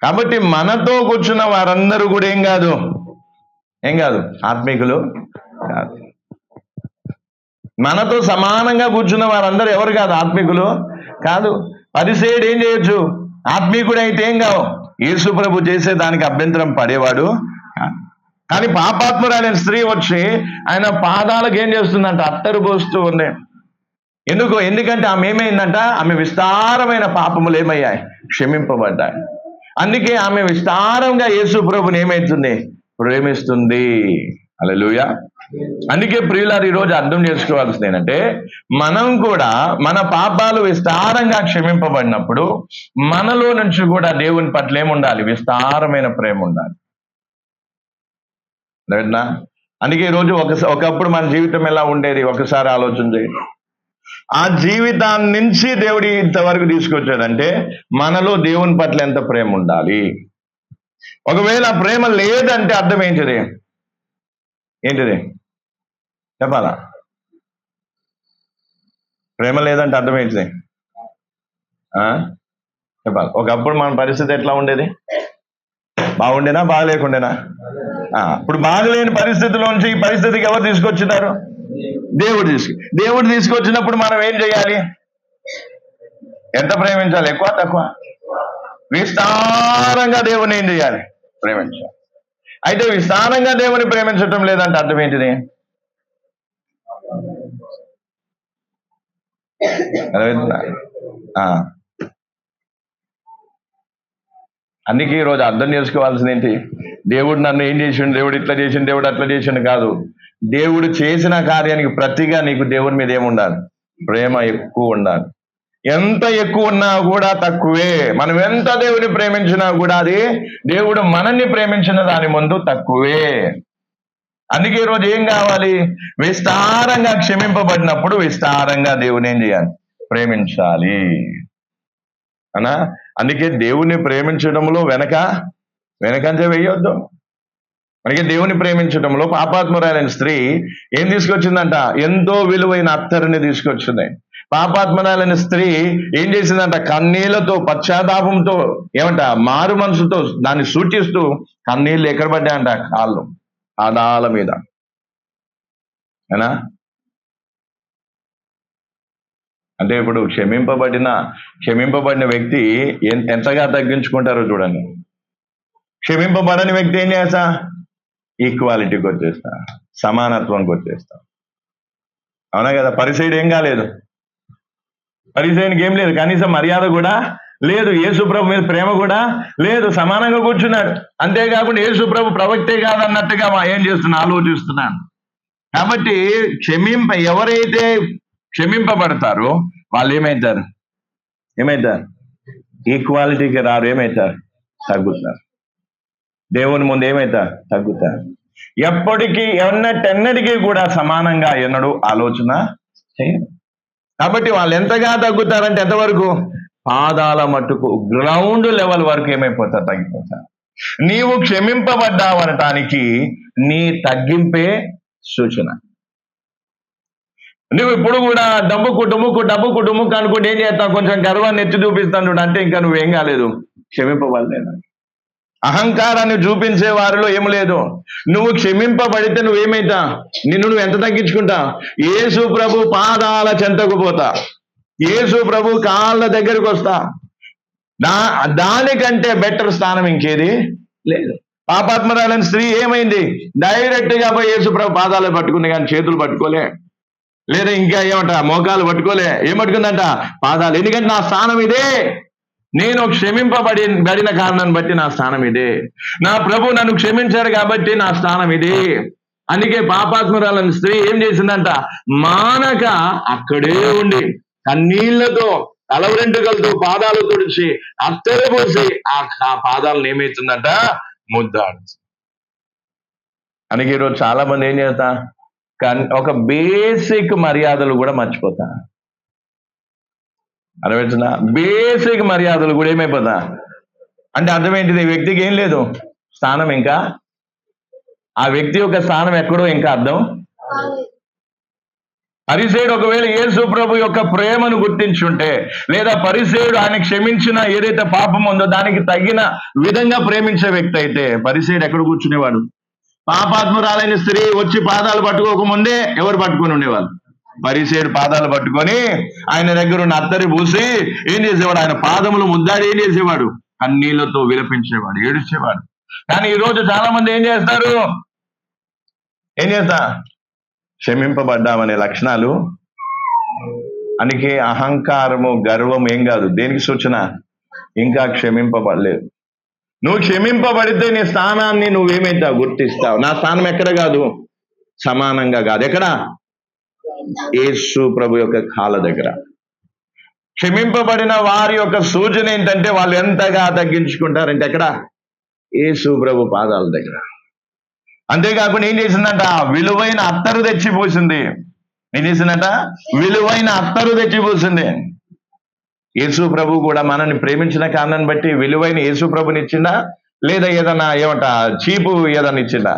కాబట్టి మనతో కూర్చున్న వారందరూ కూడా ఏం కాదు ఆత్మీకులు కాదు. మనతో సమానంగా కూర్చున్న వారందరూ ఎవరు కాదు ఆత్మీకులు కాదు. పరిసయ్యుడు ఏం చేయొచ్చు, ఆత్మీకుడు అయితే ఏం కావు, యేసు ప్రభు చేసే దానికి అభ్యంతరం పడేవాడు కాదు. కానీ పాపాత్మురాలైన స్త్రీ వచ్చి ఆయన పాదాలకు ఏం చేస్తుందంట, అత్తరు పోస్తూ ఉంది. ఎందుకంటే ఆమె ఏమైందంట, ఆమె విస్తారమైన పాపములు ఏమయ్యాయి, క్షమింపబడ్డాయి. అందుకే ఆమె విస్తారంగా యేసు ప్రభుని ఏమైతుంది, ప్రేమిస్తుంది. హల్లెలూయా. అందుకే ప్రియులారు ఈరోజు అర్థం చేసుకోవాల్సింది ఏంటంటే, మనం కూడా మన పాపాలు విస్తారంగా క్షమింపబడినప్పుడు మనలో నుంచి కూడా దేవుని పట్ల ఏముండాలి, విస్తారమైన ప్రేమ ఉండాలి. రైట్నా? అందుకే ఈరోజు ఒకప్పుడు మన జీవితం ఎలా ఉండేది ఒకసారి ఆలోచన చేయండి. ఆ జీవితాన్ని నుంచి దేవుడి ఇంతవరకు తీసుకొచ్చాడంటే మనలో దేవుని పట్ల ఎంత ప్రేమ ఉండాలి. ఒకవేళ ప్రేమ లేదంటే అర్థం ఏంటిది చెప్పాలా? ప్రేమ లేదంటే అర్థం ఏంటిది చెప్పాలి. ఒకప్పుడు మన పరిస్థితి ఎట్లా ఉండేది, బాగుండేనా బాగలేకుండేనా? ఇప్పుడు బాగలేని పరిస్థితిలోంచి ఈ పరిస్థితికి ఎవరు తీసుకొచ్చినారు, దేవుడు తీసుకొచ్చినప్పుడు మనం ఏం చేయాలి, ఎంత ప్రేమించాలి, ఎక్కువ తక్కువ, విస్తారంగా దేవుని ఏం చేయాలి, ప్రేమించాలి. అయితే విస్తారంగా దేవుని ప్రేమించటం లేదంటే అర్థం ఏంటిది, అందుకే ఈరోజు అర్థం చేసుకోవాల్సింది ఏంటి, దేవుడు నన్ను ఏం చేసిండు, దేవుడు ఇట్లా చేసిండు, దేవుడు అట్లా చేసిండు కాదు. దేవుడు చేసిన కార్యానికి ప్రతిగా నీకు దేవుని మీద ఏముండాలి, ప్రేమ ఎక్కువ ఉండాలి. ఎంత ఎక్కువ ఉన్నా కూడా తక్కువే. మనం ఎంత దేవుని ప్రేమించినా కూడా అది దేవుడు మనల్ని ప్రేమించిన దాని ముందు తక్కువే. అందుకే ఈరోజు ఏం కావాలి, విస్తారంగా క్షమింపబడినప్పుడు విస్తారంగా దేవుని ఏం చేయాలి, ప్రేమించాలి అనా. అందుకే దేవుని ప్రేమించడంలో వెనకంజ వేయొద్దు. మనకి దేవుని ప్రేమించడంలో పాపాత్మురాలైన స్త్రీ ఏం తీసుకొచ్చిందంట, ఎంతో విలువైన అత్తరుని తీసుకొచ్చింది. పాపాత్మురాలైన స్త్రీ ఏం చేసిందంట, కన్నీళ్లతో పశ్చాత్తాపంతో ఏమంట, మారు మనసుతో దాన్ని సూచిస్తూ కన్నీళ్ళు ఎక్కడ పడ్డాయంట, కాళ్ళు పాదాల మీద. అంటే ఇప్పుడు క్షమింపబడిన వ్యక్తి ఎంతగా తగ్గించుకుంటారో చూడండి. క్షమింపబడని వ్యక్తి ఏం చేస్తా, ఈక్వాలిటీకి వచ్చేస్తా, సమానత్వంకి వచ్చేస్తా. అవునా కదా? పరిసయ్యుడు ఏం కాలేదు, పరిసయ్యునికి ఏం లేదు, కనీసం మర్యాద కూడా లేదు, యేసు ప్రభు మీద ప్రేమ కూడా లేదు, సమానంగా కూర్చున్నాడు. అంతేకాకుండా యేసు ప్రభు ప్రవక్తే కాదన్నట్టుగా ఏం చేస్తున్నా, ఆలోచిస్తున్నాను. కాబట్టి ఎవరైతే క్షమింపబడతారో వాళ్ళు ఏమవుతారు, ఈక్వాలిటీకి రారు, ఏమవుతారు, తగ్గుతారు. దేవుని ముందు ఏమవుతారు, తగ్గుతారు. ఎప్పటికీ ఎన్నటికీ కూడా సమానంగా ఎన్నడూ ఆలోచన చేయరు. కాబట్టి వాళ్ళు ఎంతగా తగ్గుతారంటే ఎంతవరకు, పాదాల మట్టుకు, గ్రౌండ్ లెవెల్ వరకు ఏమైపోతారు, తగ్గిపోతారు. నీవు క్షమింపబడ్డావనటానికి నీ తగ్గింపే సూచన. నువ్వు ఇప్పుడు కూడా డబ్బు కుటుంబం అనుకుంటే ఏం చేస్తావు, కొంచెం గర్వాన్ని ఎత్తి చూపిస్తాను అంటే ఇంకా నువ్వేం కాలేదు, క్షమింపబడలేదు. అహంకారాన్ని చూపించే వారిలో ఏం లేదు. నువ్వు క్షమింపబడితే నువ్వేమైతా, నువ్వు ఎంత తగ్గించుకుంటా, యేసు ప్రభు పాదాల చెంతకు పోతా, యేసు ప్రభు కాళ్ళ దగ్గరికి వస్తా. దానికంటే బెటర్ స్థానం ఇంకేది లేదు. పాపాత్మరాలైన స్త్రీ ఏమైంది, డైరెక్ట్ గా పోయి యేసు ప్రభు పాదాలు పట్టుకుంది, కానీ చేతులు పట్టుకోలే, లేదా ఇంకా ఏమంట మోకాలు పట్టుకోలే, ఏం పట్టుకుందంట, పాదాలు. ఎందుకంటే నా స్థానం ఇదే, నేను క్షమింపబడిన కారణాన్ని బట్టి నా స్థానం ఇదే, నా ప్రభు నన్ను క్షమించాడు కాబట్టి నా స్థానం ఇదే. అందుకే పాపాత్మురాలైన స్త్రీ ఏం చేసిందంట, మానక అక్కడే ఉండి కన్నీళ్లతో తలవెంట్రుకలతో పాదాలు తుడిచి అత్తరు పోసి ఆ పాదాలను ఏమవుతుందంట, ముద్దాడు. అందుకే ఈరోజు చాలా మంది ఏం చేస్తా, ఒక బేసిక్ మర్యాదలు కూడా మర్చిపోతా. అర్థమవుతుందా? బేసిక్ మర్యాదలు కూడా ఏమైపోతా అంటే అర్థం ఏంటిది, ఈ వ్యక్తికి ఏం లేదు స్థానం, ఇంకా ఆ వ్యక్తి యొక్క స్థానం ఎక్కడో ఇంకా అర్థం. పరిసయ్యుడు ఒకవేళ యేసు ప్రభు యొక్క ప్రేమను గుర్తించుంటే, లేదా పరిసయ్యుడు ఆయన క్షమించిన ఏదైతే పాపం ఉందో దానికి తగిన విధంగా ప్రేమించే వ్యక్తి అయితే పరిసయ్యుడు ఎక్కడ కూర్చునేవాడు? పాపాత్మురాలైన స్త్రీ వచ్చి పాదాలు పట్టుకోకముందే ఎవరు పట్టుకొని ఉండేవాళ్ళు? పరిసయ్యుడు పాదాలు పట్టుకొని ఆయన దగ్గర ఉన్న అత్తరి పూసి ఏం చేసేవాడు? ఆయన పాదములు ముద్దాడి ఏం చేసేవాడు? కన్నీళ్లతో విలపించేవాడు, ఏడ్చేవాడు. కానీ ఈ రోజు చాలా మంది ఏం చేస్తారు? క్షమింపబడ్డామనే లక్షణాలు అందుకే అహంకారము, గర్వం ఏం కాదు, దేనికి సూచన? ఇంకా క్షమింపబడలేదు. నువ్వు క్షమింపబడితే నీ స్థానాన్ని నువ్వేమైతావు? గుర్తిస్తావు. నా స్థానం ఎక్కడ కాదు? సమానంగా కాదు. ఎక్కడ? యేసు ప్రభు యొక్క కాళ్ళ దగ్గర. క్షమింపబడిన వారి యొక్క సూచన ఏంటంటే వాళ్ళు ఎంతగా తగ్గించుకుంటారంటే ఎక్కడ? యేసు ప్రభు పాదాల దగ్గర. అంతేకాకుండా ఏం చేసిందంట? విలువైన అత్తరు తెచ్చిపోసింది. ఏం చేసిందంట? విలువైన అత్తరు తెచ్చిపోసింది. యేసు ప్రభు కూడా మనల్ని ప్రేమించిన కారణాన్ని బట్టి విలువైన యేసు ప్రభుని ఇచ్చిందా, లేదా ఏదన్నా చీపు ఏదన్నా ఇచ్చిందా?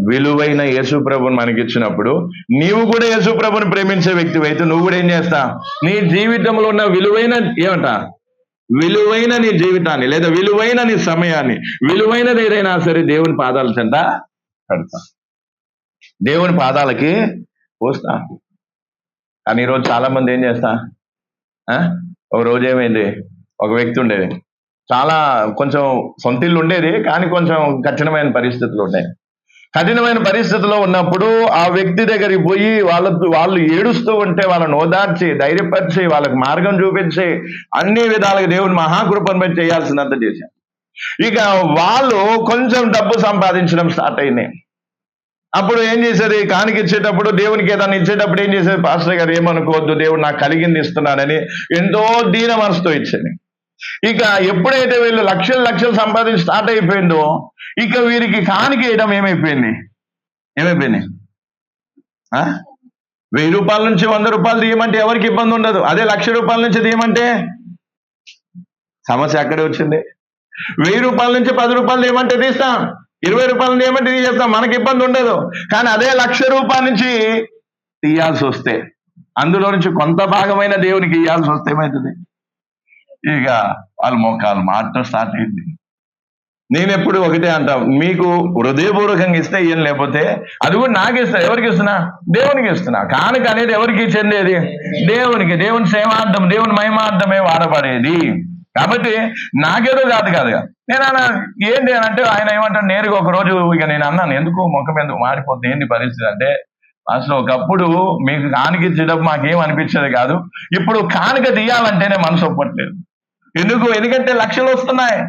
విలువైన యేసు ప్రభుని మనకి ఇచ్చినప్పుడు నీవు కూడా యేసు ప్రభుని ప్రేమించే వ్యక్తి అయితే నువ్వు కూడా ఏం చేస్తా? నీ జీవితంలో ఉన్న విలువైన నీ జీవితాన్ని, లేదా విలువైన నీ సమయాన్ని, విలువైనది ఏదైనా సరే దేవుని పాదాల చెంత కడతా, దేవుని పాదాలకి పోస్తా. కానీ ఈరోజు చాలా మంది ఏం చేస్తా? ఒక రోజు ఏమైంది, ఒక వ్యక్తి ఉండేది, చాలా కొంచెం సొంత ఇల్లు ఉండేది, కానీ కొంచెం కఠినమైన పరిస్థితులు ఉండేవి. కఠినమైన పరిస్థితిలో ఉన్నప్పుడు ఆ వ్యక్తి దగ్గరికి పోయి వాళ్ళు ఏడుస్తూ ఉంటే వాళ్ళని ఓదార్చి, ధైర్యపరిచి, వాళ్ళకి మార్గం చూపించి, అన్ని విధాలుగా దేవుని మహాకృపను బట్టి చేయాల్సినంత చేశారు. ఇక వాళ్ళు కొంచెం డబ్బు సంపాదించడం స్టార్ట్ అయినాయి. అప్పుడు ఏం చేసేది? కానుక ఇచ్చేటప్పుడు, దేవునికి ఏదైనా ఇచ్చేటప్పుడు ఏం చేసేది? పాస్టర్ గారు ఏమనుకోవద్దు, దేవుడు నాకు కలిగింది ఇస్తున్నానని ఎంతో దీన మనసుతో ఇచ్చేది. ఇక ఎప్పుడైతే వీళ్ళు లక్షలు సంపాదించి స్టార్ట్ అయిపోయిందో, ఇక వీరికి కానుక వేయడం ఏమైపోయింది? 1000 రూపాయల నుంచి 100 రూపాయలు తీయమంటే ఎవరికి ఇబ్బంది ఉండదు. అదే 1,00,000 రూపాయల నుంచి తీయమంటే సమస్య అక్కడే వచ్చింది. 1000 రూపాయల నుంచి 10 రూపాయలు తీయమంటే తీస్తాం, 20 రూపాయలు తీయమంటే తీసేస్తాం, మనకి ఇబ్బంది ఉండదు. కానీ అదే 1,00,000 రూపాయల నుంచి తీయాల్సి వస్తే, అందులో నుంచి కొంత భాగమైన దేవునికి ఇవ్వాల్సి వస్తే ఏమవుతుంది? ఇక వాళ్ళ మోకాలు మాత్రం స్టార్ట్ అయింది. నేను ఎప్పుడు ఒకటే అంటా, మీకు హృదయపూర్వకంగా ఇస్తే ఏం, లేకపోతే అది కూడా నాకు ఇస్తా. ఎవరికి ఇస్తున్నా? దేవునికి ఇస్తున్నా. కానుక అనేది ఎవరికి చెందేది? దేవునికి. దేవుని సేవార్థం, దేవుని మహిమార్థమే వాడబడేది. కాబట్టి నాకేదో కాదు. నేను అన్నా ఏంటి అని అంటే, ఆయన ఏమంటాడు నేరుగా ఒక రోజు, ఇక నేను అన్నాను, ఎందుకు ముఖం ఎందుకు మారిపోతుంది, ఏంది పరిస్థితి అంటే, అసలు ఒకప్పుడు మీకు కానుక ఇచ్చేటప్పుడు మాకేం అనిపించేది కాదు, ఇప్పుడు కానుక తీయాలంటేనే మనసు ఒప్పట్లేదు. ఎందుకంటే లక్షలు వస్తున్నాయి.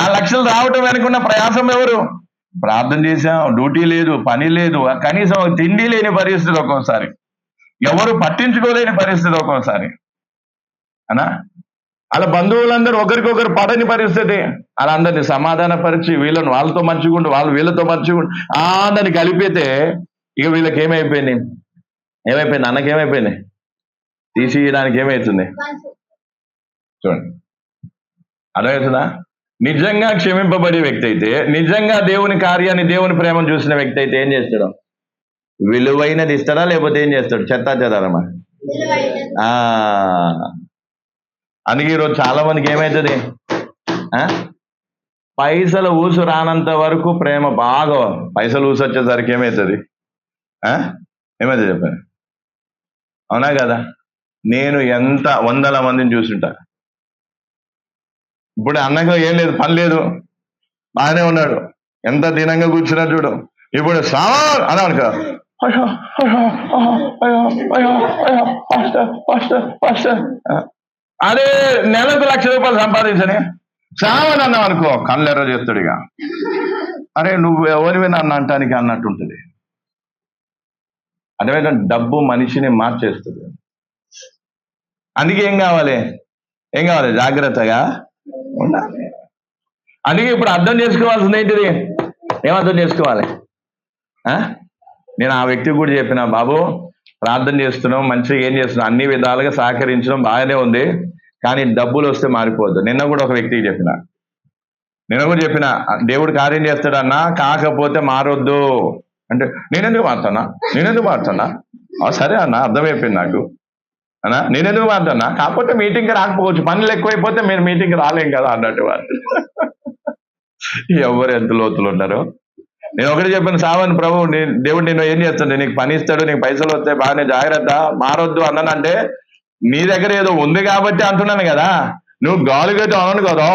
ఆ లక్షలు రావటం వెనుకున్న ప్రయాసం ఎవరు? ప్రార్థన చేశాం, డ్యూటీ లేదు, పని లేదు, కనీసం తిండి లేని పరిస్థితి ఒక్కోసారి, ఎవరు పట్టించుకోలేని పరిస్థితి ఒక్కోసారి. అనా అలా బంధువులందరూ ఒకరికొకరు పడని పరిస్థితి. అలా అందరినీ సమాధానపరిచి, వీళ్ళని వాళ్ళతో మంచిగుండు, వాళ్ళు వీళ్ళతో మంచిగుండు, అందరిని కలిపితే ఇక వీళ్ళకి ఏమైపోయింది? అన్నకేమైపోయింది? తీసియడానికి ఏమవుతుంది? చూడండి, అర్థమవుతుందా? నిజంగా క్షమింపబడే వ్యక్తి అయితే, నిజంగా దేవుని కార్యాన్ని, దేవుని ప్రేమను చూసిన వ్యక్తి అయితే ఏం చేస్తాడు? విలువైనది ఇస్తాడా, లేకపోతే ఏం చేస్తాడు? చెత్తారమ్మా. అందుకే ఈరోజు చాలా మందికి ఏమవుతుంది? పైసలు ఊసు రానంత వరకు ప్రేమ బాగా, పైసలు ఊసు వచ్చేసరికి ఏమవుతుంది? ఏమవుతుంది చెప్పండి? అవునా కదా? నేను ఎంత 100 మందిని చూసుంటా. ఇప్పుడు అన్నగా ఏం లేదు, పని లేదు, బాగానే ఉన్నాడు, ఎంత దీనంగా కూర్చున్నా చూడు. ఇప్పుడు సార్ అని అనుకో, అదే నెలకు 1,00,000 రూపాయలు సంపాదించని సావని అన్నాం అనుకో, కళ్ళెర్ర చేస్తాడు. ఇక అరే నువ్వు ఎవరివి నన్ను అంటానికి అన్నట్టుంటుంది. అదేవిధంగా డబ్బు మనిషిని మార్చేస్తుంది. అందుకే ఏం కావాలి? జాగ్రత్తగా ఉండాలి. అందుకే ఇప్పుడు అర్థం చేసుకోవాల్సింది ఏంటిది? ఏమర్థం చేసుకోవాలి? నేను ఆ వ్యక్తికి కూడా చెప్పిన, బాబు ప్రార్థన చేస్తున్నాం, మంచిగా ఏం చేస్తున్నాం, అన్ని విధాలుగా సహకరించడం బాగానే ఉంది, కానీ డబ్బులు వస్తే మారిపోద్దు. నిన్న కూడా ఒక వ్యక్తికి చెప్పిన, దేవుడు కార్యం చేస్తాడన్నా, కాకపోతే మారొద్దు అంటే, నేనెందుకు మారుతానా సరే అన్న, అర్థమైపోయింది నాకు అన్నా. నేనెందుకు మాట్లాడినా, కాకపోతే మీటింగ్కి రాకపోవచ్చు, పనులు ఎక్కువైపోతే మీరు మీటింగ్కి రాలేం కదా అన్నట్టు వాళ్ళు. ఎవరు ఎంత లోతులు ఉంటారో. నేను ఒకటి చెప్పాను, సావని ప్రభు దేవుడు నేను ఏం చేస్తాడు, నీకు పని ఇస్తాడు, నీకు పైసలు వస్తాయి, బాగానే జాగ్రత్త, మారొద్దు అన్నానంటే నీ దగ్గర ఏదో ఉంది కాబట్టి అంటున్నాను కదా. నువ్వు గాలిగైతే అనను కదా.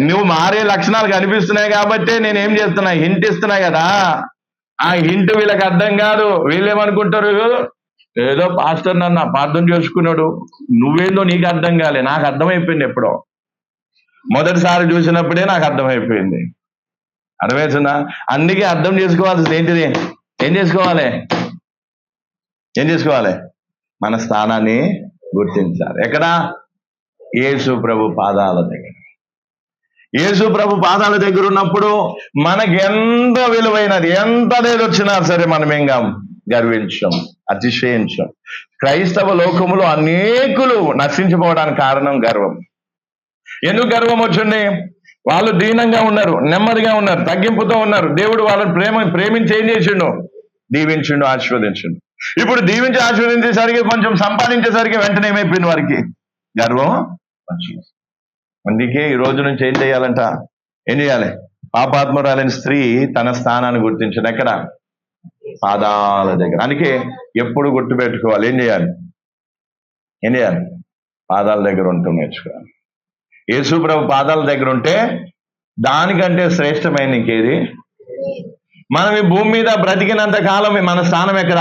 నువ్వు మారే లక్షణాలు కనిపిస్తున్నాయి కాబట్టి నేనేం చేస్తున్నా, హింట్ ఇస్తున్నా కదా. ఆ హింట్ వీళ్ళకి అర్థం కాదు. వీళ్ళేమనుకుంటారు, ఏదో పాస్టర్ నన్ను అపార్థం చేసుకున్నాడు. నువ్వేందో నీకు అర్థం కాలే, నాకు అర్థమైపోయింది ఎప్పుడో. మొదటిసారి చూసినప్పుడే నాకు అర్థమైపోయింది. అర్థమవుతుందా? అందుకే అర్థం చేసుకోవాల్సింది ఏంటిది, ఏం చేసుకోవాలి, మన స్థానాన్ని గుర్తించాలి. ఎక్కడ? యేసు ప్రభు పాదాల దగ్గర. యేసు ప్రభు పాదాల దగ్గర ఉన్నప్పుడు మనకి ఎంత విలువైనది, ఎంత వచ్చినా సరే మనం ఏం గర్వించం, అతిశయించం. క్రైస్తవ లోకములో అనేకులు నశించిపోవడానికి కారణం గర్వం. ఎందుకు గర్వం వచ్చింది? వాళ్ళు దీనంగా ఉన్నారు, నెమ్మదిగా ఉన్నారు, తగ్గింపుతో ఉన్నారు. దేవుడు వాళ్ళని ప్రేమించి ఏం చేసిండు? దీవించిండు, ఆశీర్వదించిండు. ఇప్పుడు దీవించి ఆశీర్వదించేసరికి, కొంచెం సంపాదించేసరికి వెంటనే ఏమైపోయింది వారికి? గర్వం వచ్చింది. అందుకే ఈ రోజు నుంచి ఏం చేయాలి? పాపాత్మురాలైన స్త్రీ తన స్థానాన్ని గుర్తించింది. ఎక్కడ? పాదాల దగ్గర. అందుకే ఎప్పుడు గుర్తుపెట్టుకోవాలి, ఏం చేయాలి? పాదాల దగ్గర ఉంటూ నేర్చుకోవాలి. యేసు ప్రభు పాదాల దగ్గర ఉంటే దానికంటే శ్రేష్టమైన ఇంకేది? మనం ఈ భూమి మీద బ్రతికినంత కాలం మన స్థానం ఎక్కడ?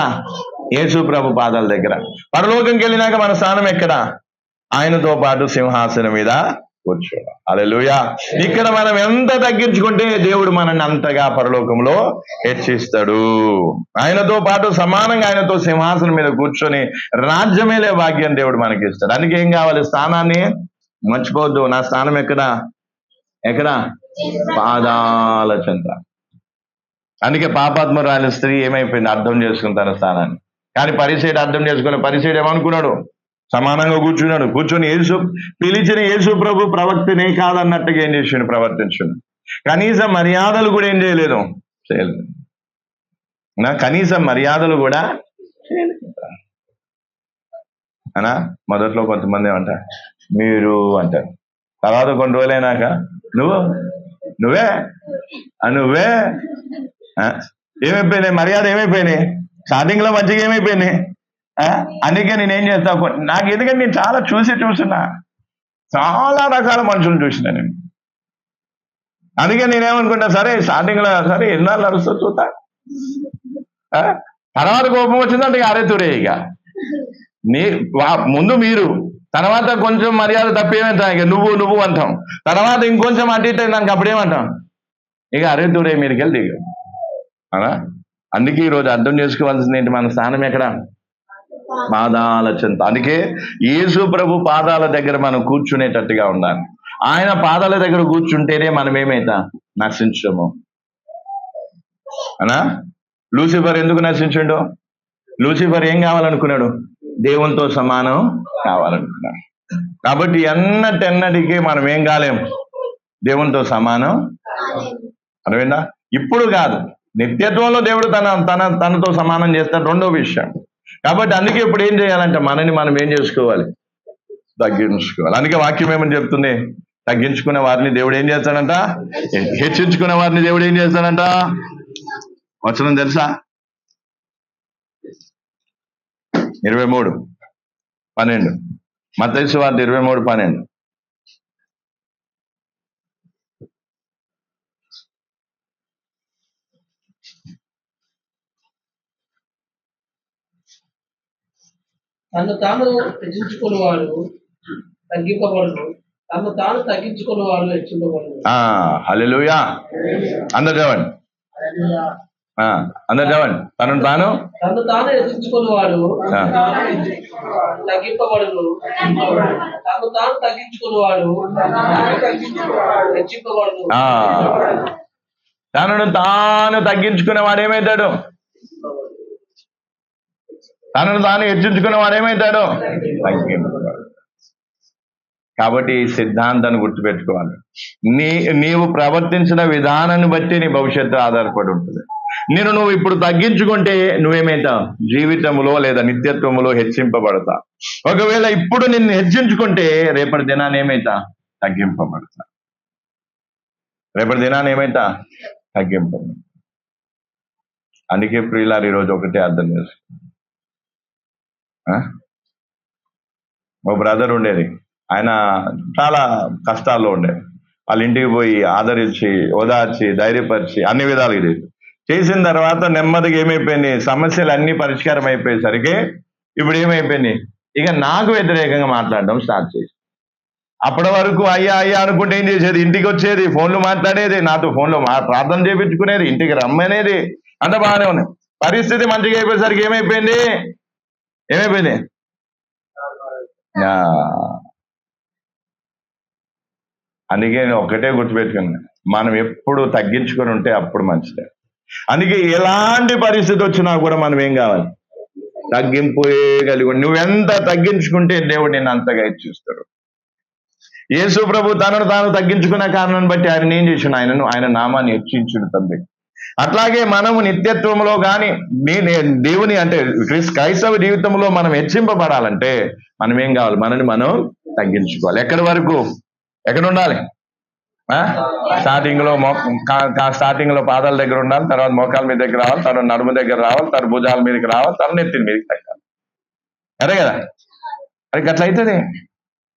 యేసు ప్రభు పాదాల దగ్గర. పరలోకంకి వెళ్ళినాక మన స్థానం ఎక్కడ? ఆయనతో పాటు సింహాసనం మీద కూర్చోవాలి. హల్లెలూయా. ఇక్కడ మనం ఎంత తగ్గించుకుంటే దేవుడు మనల్ని అంతగా పరలోకంలో హెచ్చిస్తాడు. ఆయనతో పాటు సమానంగా ఆయనతో సింహాసనం మీద కూర్చొని రాజ్యమేలే భాగ్యం దేవుడు మనకి ఇస్తాడు. అందుకే ఏం కావాలి? స్థానాన్ని మర్చిపోవద్దు. నా స్థానం ఎక్కడ? పాదాల చెంత. అందుకే పాపాత్మురాలి స్త్రీ ఏమైపోయింది? అర్థం చేసుకుని తన స్థానాన్ని. కానీ పరిసయ్యుడు అర్థం చేసుకుని, పరిసయ్యుడు ఏమనుకున్నాడు? సమానంగా కూర్చొని పిలిచిన యేసు ప్రభు ప్రవక్తనే కాదన్నట్టుగా ఏం చేసిండు? ప్రవర్తించండు. కనీసం మర్యాదలు కూడా ఏం చేయలేదు. కనీసం మర్యాదలు కూడా అనా. మొదట్లో కొంతమంది ఏమంటారు, మీరు అంటారు. తర్వాత కొన్ని రోజులైనాక నువ్వే ఏమైపోయినాయి? మర్యాద ఏమైపోయినాయి? స్టార్టింగ్ లో మంచిగా ఏమైపోయినాయి? అందుకే నేనేం చేస్తా, నాకు ఎందుకంటే నేను చాలా చూస్తున్నా, చాలా రకాల మనుషులు చూసిన నేను. అందుకే నేనేమనుకుంటా, సరే స్టార్టింగ్ లో సరే ఎన్నాళ్ళు నడుస్తూ చూస్తా, తర్వాత కోపం వచ్చిందంటే అరేతురే. ఇక ముందు మీరు, తర్వాత కొంచెం మర్యాద తప్పేమంటాం, ఇక నువ్వు అంటాం. తర్వాత ఇంకొంచెం అటు ఇటు దానికి అప్పుడేమంటాం, ఇక అరేతురే మీదకి వెళ్తే ఇక అలా. అందుకే ఈరోజు అర్థం చేసుకోవాల్సింది ఏంటి? మన స్థానం ఎక్కడ? పాదాల చెంత. అందుకే యేసు ప్రభు పాదాల దగ్గర మనం కూర్చునేటట్టుగా ఉండాలి. ఆయన పాదాల దగ్గర కూర్చుంటేనే మనం ఏమైతా? నశించము. అనా. లూసిఫర్ ఎందుకు నశించాడు? లూసిఫర్ ఏం కావాలనుకున్నాడు? దేవునితో సమానం కావాలనుకున్నాడు. కాబట్టి ఎన్నటికీ మనం ఏం కాలేం? దేవునితో సమానం. అర్థమైందా? ఇప్పుడు కాదు, నిత్యత్వంలో దేవుడు తనతో సమానం చేస్తాడు. రెండో విషయం. కాబట్టి అందుకే ఇప్పుడు ఏం చేయాలంటే మనని మనం ఏం చేసుకోవాలి? తగ్గించుకోవాలి. అందుకే వాక్యం ఏమని చెప్తుంది? తగ్గించుకునే వారిని దేవుడు ఏం చేస్తాడంట? హెచ్చించుకునే వారిని దేవుడు ఏం చేస్తాడంట? వచనం తెలుసా? 23:12. మత్తయి సువార్త 23:12. తను తాను హెచ్చించుకునేవాడు తగ్గింపబడును, తను తాను తగ్గించుకునేవాడు హెచ్చింపబడును. హల్లెలూయా. అందరు చదవండి. తను తాను హెచ్చించుకునేవాడు తగ్గింపబడును, తను తాను తగ్గించుకునేవాడు హెచ్చింపబడును. తనను తాను తగ్గించుకునేవాడు ఏమవుతాడు? తనను తాను హెచ్చించుకునే వాడు ఏమవుతాడు? తగ్గింపబడు. కాబట్టి ఈ సిద్ధాంతాన్ని గుర్తుపెట్టుకోవాలి. నీవు ప్రవర్తించిన విధానాన్ని బట్టి నీ భవిష్యత్తు ఆధారపడి ఉంటుంది. నువ్వు ఇప్పుడు తగ్గించుకుంటే నువ్వేమైతావు? జీవితంలో లేదా నిత్యత్వములో హెచ్చింపబడతా. ఒకవేళ ఇప్పుడు నిన్ను హెచ్చించుకుంటే రేపటి దినాన్ని ఏమైతా? తగ్గింపబడతా. రేపటి దినాన్ని ఏమైతా? తగ్గింపబడతా. అందుకే ప్రియులారు ఈరోజు ఒకటే అర్థం చేసుకో. ఓ బ్రదర్ ఉండేది, ఆయన చాలా కష్టాల్లో ఉండేది. వాళ్ళ ఇంటికి పోయి ఆదరించి, ఓదార్చి, ధైర్యపరిచి అన్ని విధాలు ఇది చేసిన తర్వాత నెమ్మదిగా ఏమైపోయింది, సమస్యలు అన్ని పరిష్కారం అయిపోయేసరికి ఇప్పుడు ఏమైపోయింది, ఇక నాకు వ్యతిరేకంగా మాట్లాడడం స్టార్ట్ చేసి. అప్పటి వరకు అయ్యా అయ్యా అనుకుంటే ఏం చేసేది, ఇంటికి వచ్చేది, ఫోన్లు మాట్లాడేది, నాతో ఫోన్లో ప్రార్థన చేయించుకునేది, ఇంటికి రమ్మనేది, అంత బాగానే ఉంది. పరిస్థితి మంచిగా అయిపోయేసరికి ఏమైపోయింది, అందుకే నేను ఒక్కటే గుర్తుపెట్టుకున్నా, మనం ఎప్పుడు తగ్గించుకొని ఉంటే అప్పుడు మంచిదే. అందుకే ఎలాంటి పరిస్థితి వచ్చినా కూడా మనం ఏం కావాలి, తగ్గింపుయే కలిగి. నువ్వెంత తగ్గించుకుంటే దేవుడు నేను అంతగా ఇచ్చిస్తాడు. యేసు ప్రభు తనను తాను తగ్గించుకున్న కారణాన్ని బట్టి ఆయన ఏం చేసిన, ఆయన నామాన్ని హెచ్చించుడు తండ్రి. అట్లాగే మనము నిత్యత్వంలో కానీ దేవుని అంటే క్రైస్తవ జీవితంలో మనం హెచ్చింపబడాలంటే మనం ఏం కావాలి, మనని మనం తగ్గించుకోవాలి. ఎక్కడి వరకు, ఎక్కడ ఉండాలి? స్టార్టింగ్ లో పాదాల దగ్గర ఉండాలి, తర్వాత మోకాల మీద దగ్గర రావాలి, తర్వాత నడుము దగ్గర రావాలి, తర్వాత భుజాల మీదకి రావాలి, తర్వాత నెత్తిన మీదకి తగ్గాలి. అదే కదా, అది అట్లా అవుతుంది.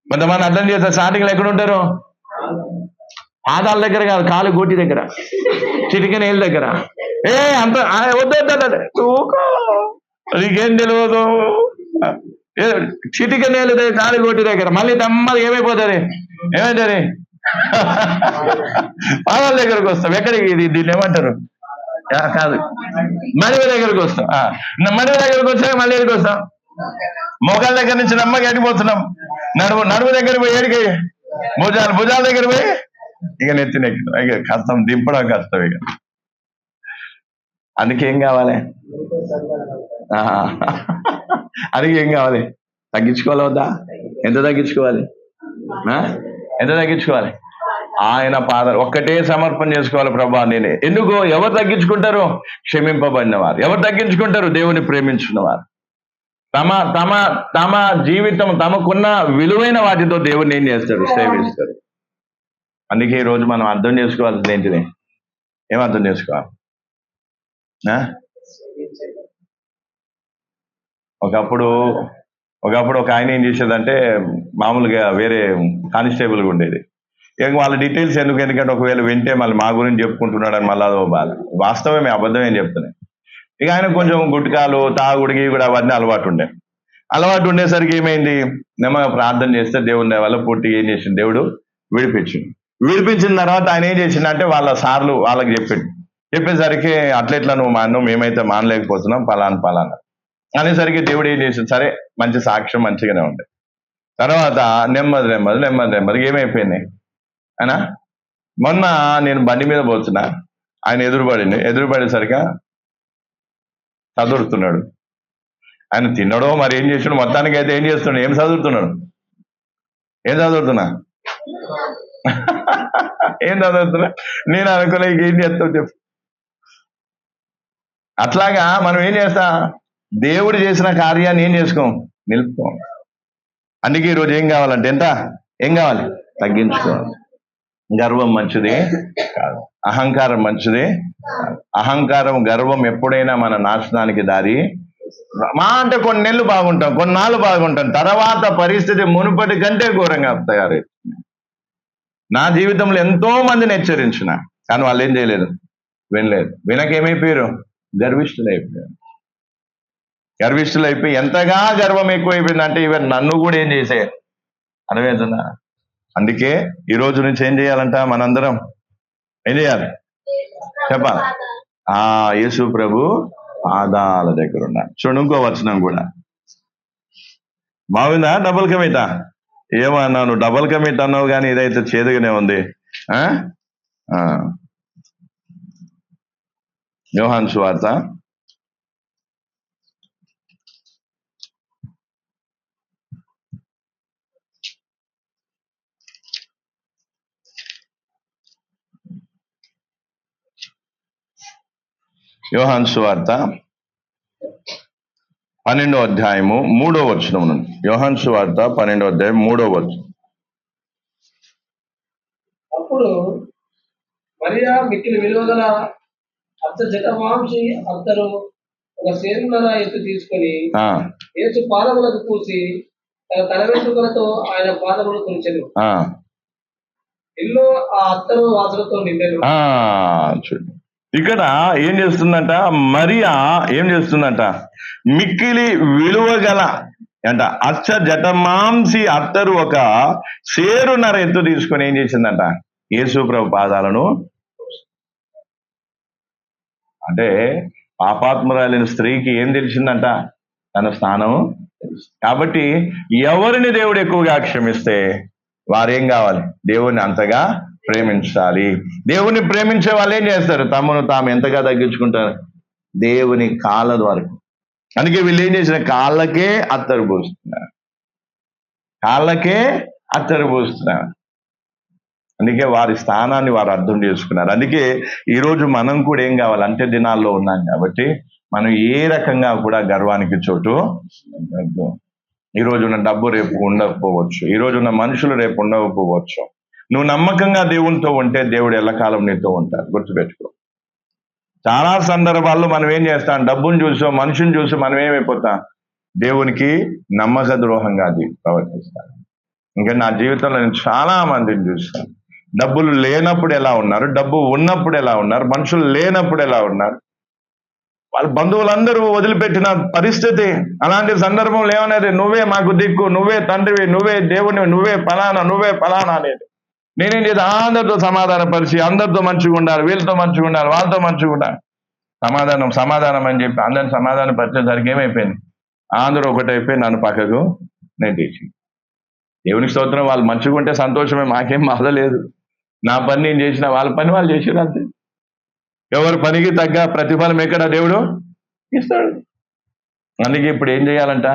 కొంతమంది అర్థం చేస్తారు, స్టార్టింగ్ లో ఎక్కడ ఉంటారు? పాదాల దగ్గర కాదు, కాలు గోటి దగ్గర, చిటికెన ఏళ్ళ దగ్గర. అంత వద్దు, నీకేం తెలియదు. చిటికెన ఏళ్ళ దగ్గర, కాలు గోటి దగ్గర, మళ్ళీ తమ్మది ఏమైపోతుంది, ఏమైతుంది? పాదాల దగ్గరకు వస్తాం. ఎక్కడికి? దీన్ని ఏమంటారు? కాదు, మడివ దగ్గరకు వస్తాం. మడివ దగ్గరకు వచ్చాక మళ్ళీ ఎక్కడికి వస్తాం? మోకాల దగ్గర నుంచి నమ్మకి ఎడిపోతున్నాం. నడుము దగ్గర పోయి ఏడికి? భుజాల దగ్గర పోయి ఇక నెత్తినెక్కుతాం. ఇక కష్టం, దింపడం కష్టం. ఇక అందుకే ఏం కావాలి, అందుకే ఏం కావాలి, తగ్గించుకోవాలి వద్దా? ఎంత తగ్గించుకోవాలి? ఎంత తగ్గించుకోవాలి? ఆయన పాదాలు ఒక్కటే సమర్పణ చేసుకోవాలి. ప్రభా నేనే. ఎందుకు? ఎవరు తగ్గించుకుంటారు? క్షమింపబడిన వారు. ఎవరు తగ్గించుకుంటారు? దేవుని ప్రేమించిన వారు. తమ తమ తమ జీవితం తమకున్న విలువైన వాటితో దేవుడిని ఏం చేస్తాడు? సేవిస్తాడు. అందుకే ఈ రోజు మనం అర్థం చేసుకోవాల్సింది ఏంటిది? ఏం అర్థం చేసుకోవాలి? ఒకప్పుడు ఒక ఆయన ఏం చేసేదంటే, మామూలుగా వేరే కానిస్టేబుల్గా ఉండేది. ఇక వాళ్ళ డీటెయిల్స్ ఎందుకంటే ఒకవేళ వింటే మళ్ళీ మా గురించి చెప్పుకుంటున్నాడని మళ్ళీ అదో బాధ. వాస్తవమే, అబద్ధమేం చెప్తున్నాయి. ఇక ఆయన కొంచెం గుట్కాలు, తాగుడికి కూడా అవన్నీ అలవాటు ఉండేసరికి ఏమైంది, నెమ్మగా ప్రార్థన చేస్తే దేవుని వల్ల పూర్తిగా ఏం చేసింది, దేవుడు విడిపించిన తర్వాత ఆయన ఏం చేసిందంటే వాళ్ళ సార్లు వాళ్ళకి చెప్పేసరికి అట్లెట్లా నువ్వు మాను, మేమైతే మానలేకపోతున్నాం, పలానా అనేసరికి దేవుడు ఏం చేసింది, సరే మంచి సాక్ష్యం మంచిగానే ఉంది. తర్వాత నెమ్మదిగా ఏమైపోయింది అయినా. మొన్న నేను బండి మీద పోతున్నా, ఆయన ఎదురుపడేసరికి చదువుతున్నాడు. ఆయన తిన్నాడో మరి ఏం చేసాడు, మొత్తానికి అయితే ఏం చేస్తున్నాడు, ఏం చదువుతున్నా ఏం చదువుతున్నా? నేను అనుకున్నా ఏం చేస్తావు చెప్పు. అట్లాగా మనం ఏం చేస్తాం, దేవుడు చేసిన కార్యాన్ని ఏం చేసుకోం, నిలుపుకోం. అందుకే ఈరోజు ఏం కావాలంటే ఏం కావాలి, తగ్గించుకోవాలి. గర్వం మంచిది కాదు, అహంకారం మంచిది కాదు. అహంకారం, గర్వం ఎప్పుడైనా మన నాశనానికి దారి. అంటే కొన్ని నెలలు బాగుంటాం, కొన్నాళ్ళు బాగుంటాం, తర్వాత పరిస్థితి మునుపటి కంటే ఘోరంగా తయారవుతుంది. నా జీవితంలో ఎంతో మందిని హెచ్చరించిన, కానీ వాళ్ళు ఏం చేయలేదు, వినకేమైపోయారు, గర్విష్ఠులైపోయి ఎంతగా గర్వం ఎక్కువైపోయిందంటే ఈవెన్ నన్ను కూడా ఏం చేసే అర్థమవుతుందా. అందుకే ఈ రోజు నుంచి ఏం చేయాలంట, మనందరం ఏం చేయాలి చెప్పాలి? యేసు ప్రభు పాదాల దగ్గర ఉన్నా. చూడు ఇంకో వచనం కూడా బాగుందా? డబుల్ కమిటా ఏమన్నాను, డబుల్ కమిట్ అన్నావు కానీ ఇదైతే చేదుగానే ఉంది. యోహాను సువార్త యోహాను సువార్త 12వ అధ్యాయము 3వ వచనం నుండి. యోహాను సువార్త 12వ అధ్యాయం 3వ వచనం. అప్పుడు మరియా మిక్కిలి విలువగల అత్త జటమాంసి అత్తరు ఒక సేనుల ఎత్తు తీసుకొని యేసు పాదములకు పూసి తన తల వెంట్రుకలతో ఆయన పాదములు తుడిచెను. ఇల్లు ఆ అత్తరు వాసనతో నిండెను. ఇక్కడ ఏం చేస్తుందంట, మరియా ఏం చేస్తుందంట, మిక్కిలి విలువగల అంట అచ్చ జటమాంసి అత్తరు ఒక సేరున్నర ఎత్తు తీసుకొని ఏం చేసిందంట, యేసు ప్రభు పాదాలను. అంటే పాపాత్మురాలైన స్త్రీకి ఏం తెలిసిందంట, తన స్థానం. కాబట్టి ఎవరిని దేవుడు ఎక్కువగా క్షమిస్తే వారేం కావాలి, దేవుణ్ణి అంతగా ప్రేమించాలి. దేవుణ్ణి ప్రేమించే వాళ్ళు ఏం చేస్తారు, తమను తాము ఎంతగా తగ్గించుకుంటారు, దేవుని కాళ్ళ ద్వారా. అందుకే వీళ్ళు ఏం చేసిన, కాళ్ళకే అత్తరు పోస్తున్నారు, కాళ్ళకే అత్తరు పోస్తున్నారు. అందుకే వారి స్థానాన్ని వారు అర్థం చేసుకున్నారు. అందుకే ఈరోజు మనం కూడా ఏం కావాలి, అంత్య దినాల్లో ఉన్నాం కాబట్టి మనం ఏ రకంగా కూడా గర్వానికి చోటు. ఈ రోజున్న డబ్బు రేపు ఉండకపోవచ్చు, ఈ రోజున్న మనుషులు రేపు ఉండకపోవచ్చు. నువ్వు నమ్మకంగా దేవునితో ఉంటే దేవుడు ఎల్లకాలం నీతో ఉంటాడు, గుర్తుపెట్టుకో. చాలా సందర్భాల్లో మనం ఏం చేస్తాం, డబ్బును చూసో మనిషిని చూసి మనం ఏమైపోతాం, దేవునికి నమ్మక ద్రోహంగా అది ప్రవర్తిస్తాం. ఇంకా నా జీవితంలో నేను చాలా మందిని చూస్తాను, డబ్బులు లేనప్పుడు ఎలా ఉన్నారు, డబ్బు ఉన్నప్పుడు ఎలా ఉన్నారు, మనుషులు లేనప్పుడు ఎలా ఉన్నారు, వాళ్ళ బంధువులందరూ వదిలిపెట్టిన పరిస్థితి. అలాంటి సందర్భంలో ఏమనేది, నువ్వే మాకు దిక్కు, నువ్వే తండ్రివి, నువ్వే దేవుని, నువ్వే ఫలానా అనేది. నేనేం చేసి అందరితో సమాధానపరిచి, అందరితో మంచిగా ఉండాలి, వీళ్ళతో మంచిగా ఉండాలి, వాళ్ళతో మంచిగా ఉండాలి, సమాధానం అని చెప్పి అందరిని సమాధానం పరిచేసరికి ఏమైపోయింది, అందరూ ఒకటైపోయి నన్ను పక్కకు నెట్టేసి. దేవునికి స్తోత్రం, వాళ్ళు మంచిగా ఉంటే సంతోషమే, మాకేం బాధ లేదు. నా పని నేను చేసిన, వాళ్ళ పని వాళ్ళు చేసారు అంతే. ఎవరి పనికి తగ్గ ప్రతిఫలం ఎక్కడ దేవుడు ఇస్తాడు. అందుకే ఇప్పుడు ఏం చేయాలంట,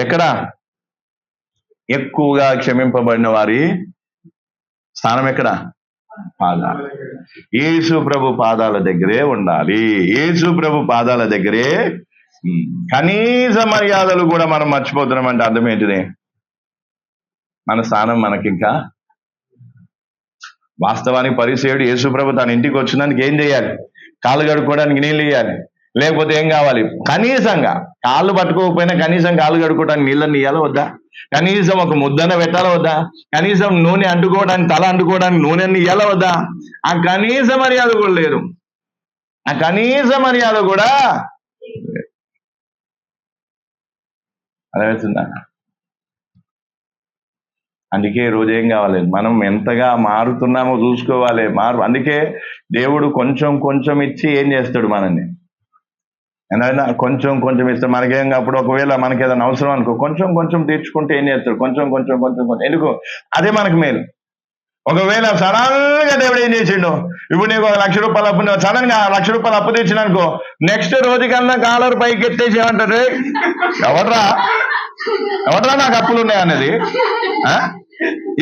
ఎక్కడ ఎక్కువగా క్షమింపబడిన వారి స్థానం ఎక్కడ, పాదాలు. యేసు ప్రభు పాదాల దగ్గరే ఉండాలి, యేసు ప్రభు పాదాల దగ్గరే. కనీస మర్యాదలు కూడా మనం మర్చిపోతున్నామంటే అర్థం ఏంటిది, మన స్థానం మనకింకా. వాస్తవానికి పరిసేయుడు యేసు ప్రభు తన ఇంటికి వచ్చినందుకు ఏం చేయాలి, కాళ్ళు కడుక్కోవడానికి నీళ్ళు ఇవ్వాలి, లేకపోతే ఏం కావాలి, కనీసంగా కాళ్ళు పట్టుకోకపోయినా కనీసం కాళ్ళు కడుక్కోవడానికి నీళ్ళని ఇవ్వాలా వద్దా, కనీసం ఒక ముద్దన పెట్టాలా వద్దా, కనీసం నూనె అంటుకోవడానికి, తల అంటుకోవడానికి నూనెని ఇవ్వాలా వద్దా. ఆ కనీస మర్యాద కూడా లేదు, ఆ కనీస మర్యాద కూడా అర్థమవుతుందా. అందుకే రోజు ఏం కావాలి, మనం ఎంతగా మారుతున్నామో చూసుకోవాలి. అందుకే దేవుడు కొంచెం కొంచెం ఇచ్చి ఏం చేస్తాడు మనల్ని, ఏదైనా కొంచెం కొంచెం ఇస్తే మనకేం. అప్పుడు ఒకవేళ మనకి ఏదైనా అవసరం అనుకో, కొంచెం కొంచెం తీర్చుకుంటే ఏం చేస్తాడు, కొంచెం కొంచెం కొంచెం కొంచెం. ఎందుకు, అదే మనకు మేలు. ఒకవేళ సడన్ గా దేవుడు ఏం చేసిండు, ఇప్పుడు నీకు 1,00,000 రూపాయలు అప్పు, సడన్ గా 1,00,000 రూపాయలు అప్పు తెచ్చిననుకో, నెక్స్ట్ రోజు కన్నా కాలర్ పైకి ఎత్తేసి ఏమంటారు, ఎవడ్రా నాకు అప్పులు ఉన్నాయి అన్నది.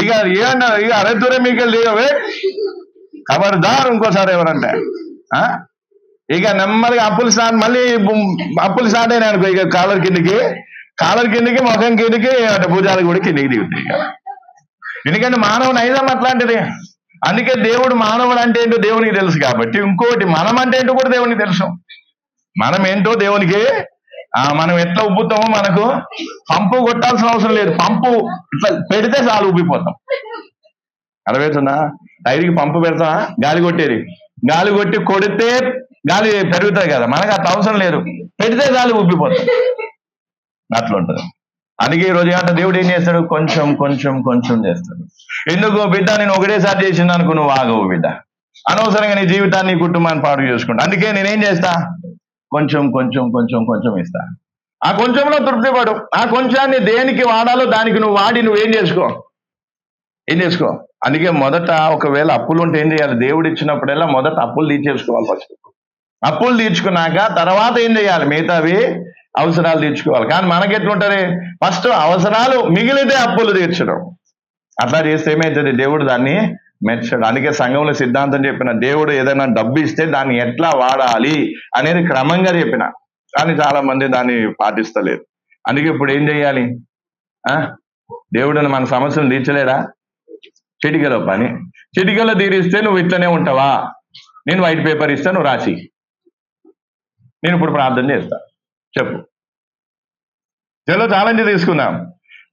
ఇక ఏమన్నారు, ఇక అరెతురే మీకు లేవే ఖబర్దార్ ఇంకోసారి ఎవరంటే. ఇక నెమ్మదిగా అప్పులు స్టార్ట్, మళ్ళీ అప్పులు స్టార్ట్ అయినాయి అనుకో, ఇక కాలర్ కిందికి ముఖం కిందికి భుజాలు కూడా కిందికి దిగుతాయి. ఇక ఎందుకంటే మానవ నైజం అట్లాంటిది. అందుకే దేవుడు మానవుడు అంటే ఏంటో దేవునికి తెలుసు కాబట్టి, ఇంకోటి మనం అంటే ఏంటో కూడా దేవునికి తెలుసు. మనం ఏంటో దేవునికి, మనం ఎట్లా ఉబ్బుతామో మనకు పంపు కొట్టాల్సిన అవసరం లేదు, పంపు ఇట్లా పెడితే చాలు ఉబ్బిపోతాం. అర్థమవుతుందా, టైర్కి పంపు పెడతా, గాలి కొట్టేది, గాలి కొడితే గాలి పెరుగుతుంది కదా, మనకు అట్లా అవసరం లేదు, పెడితే గాలి ఉబ్బిపోతాం. అట్లా ఉంటుంది. అందుకే ఈ రోజు ఏమంటే దేవుడు ఏం చేస్తాడు, కొంచెం కొంచెం కొంచెం చేస్తాడు. ఎందుకు బిడ్డ, నేను ఒకటేసారి చేసింది అనుకో, నువ్వు ఆగవు బిడ్డ, అనవసరంగా నీ జీవితాన్ని, నీ కుటుంబాన్ని పాడు చేసుకుంటా. అందుకే నేనేం చేస్తా, కొంచెం కొంచెం కొంచెం కొంచెం ఇస్తా. ఆ కొంచెంలో తృప్తి పడు. ఆ కొంచెాన్ని దేనికి వాడాలో దానికి నువ్వు వాడి నువ్వేం చేసుకో. అందుకే మొదట ఒకవేళ అప్పులు ఉంటే ఏం చేయాలి, దేవుడు ఇచ్చినప్పుడల్లా మొదట అప్పులు తీర్చేసుకోవాలి. ఫస్ట్ అప్పులు తీర్చుకున్నాక తర్వాత ఏం చేయాలి, మిగతావి అవసరాలు తీర్చుకోవాలి. కానీ మనకెట్లుంటది, ఫస్ట్ అవసరాలు మిగిలితే అప్పులు తీర్చడం. అట్లా చేస్తే ఏమవుతుంది, దేవుడు దాన్ని మెచ్చడు. అందుకే సంఘంలో సిద్ధాంతం చెప్పిన, దేవుడు ఏదైనా డబ్బు ఇస్తే దాన్ని ఎట్లా వాడాలి అనేది క్రమంగా చెప్పిన, కానీ చాలా మంది దాన్ని పాటిస్తలేరు. అందుకే ఇప్పుడు ఏం చేయాలి? దేవుడిని మన సమస్యలు తీర్చలేడా? చిటికలో పని, చిటికలో తీరిస్తే నువ్వు ఇట్లనే ఉంటావా? నేను వైట్ పేపర్ ఇస్తే నువ్వు రాసి, నేను ఇప్పుడు ప్రార్థన చేస్తా, చెప్పు. చలో ఛాలెంజ్ తీసుకుందాం.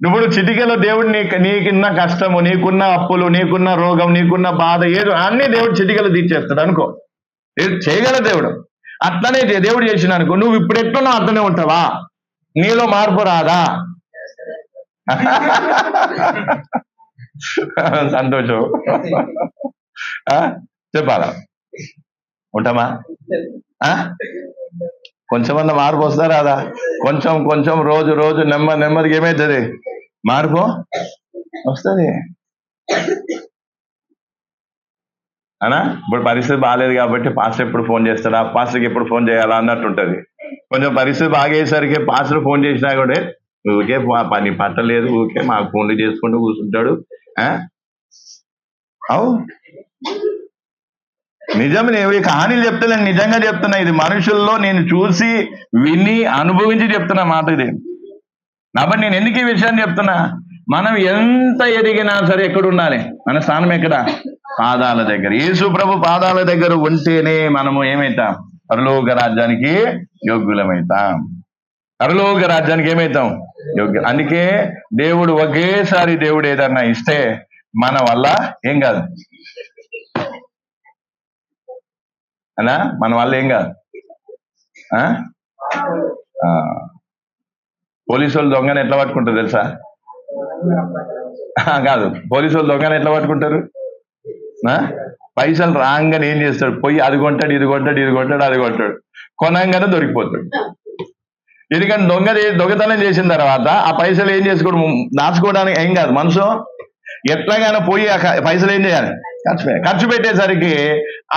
ఇప్పుడు చిటికలో దేవుడు నీకున్న కష్టము, నీకున్న అప్పులు, నీకున్న రోగం, నీకున్న బాధ ఏదో అన్ని దేవుడు చిటికలో తీర్చేస్తాడు అనుకో. చేయగల దేవుడు. అట్లనే దేవుడు చేసిన అనుకో, నువ్వు ఇప్పుడు ఎట్లున్నావు అట్లనే ఉంటావా? నీలో మార్పు రాదా? సంతోషం. చెప్పాలా? ఉంటామా? కొంచెమన్నా మార్పు వస్తా రాదా? కొంచెం కొంచెం రోజు రోజు నెమ్మదిగా ఏమవుతుంది? మార్పు వస్తుంది అనా? ఇప్పుడు పరిస్థితి బాగాలేదు కాబట్టి పాస్టర్ ఎప్పుడు ఫోన్ చేస్తాడా, పాస్టర్కి ఎప్పుడు ఫోన్ చేయాలా అన్నట్టు ఉంటుంది. కొంచెం పరిస్థితి బాగేసరికి పాస్టర్ ఫోన్ చేసినా కూడా ఊరికే పని పట్టలేదు, ఊరికే మాకు ఫోన్లు చేసుకుంటూ కూర్చుంటాడు. అవు నిజం. నేను ఈ కహానీలు చెప్తున్నా, నిజంగా చెప్తున్నా. ఇది మనుషుల్లో నేను చూసి విని అనుభవించి చెప్తున్నా మాట ఇది. కాబట్టి నేను ఎందుకు ఈ విషయాన్ని చెప్తున్నా? మనం ఎంత ఎదిగినా సరే ఎక్కడ ఉండాలి? మన స్థానం ఎక్కడ? పాదాల దగ్గర. యేసు ప్రభు పాదాల దగ్గర ఉంటేనే మనము ఏమవుతాం? పరలోక రాజ్యానికి యోగ్యులమవుతాం. పరలోక రాజ్యానికి ఏమవుతాం? యోగ్యం. అందుకే దేవుడు ఒకేసారి దేవుడు ఏదన్నా ఇస్తే మన వల్ల ఏం కాదు అనా? మన వల్ల ఏం కాదు. పోలీసు వాళ్ళు దొంగని ఎట్లా పట్టుకుంటారు తెలుసా? కాదు, పోలీసు వాళ్ళు దొంగని ఎట్లా పట్టుకుంటారు? పైసలు రాగానే ఏం చేస్తాడు? పోయి అది కొంటాడు, ఇది కొంటాడు, ఇది కొంటాడు, అది కొంటాడు, కొనంగానే దొరికిపోతాడు. ఎందుకంటే దొంగతనం చేసిన తర్వాత ఆ పైసలు ఏం చేసుకోవడం, దాచుకోవడానికి ఏం కాదు. మనసు ఎట్లాగైనా పోయి ఆ పైసలు ఏం చేయాలి? ఖర్చు పెట్టేసరికి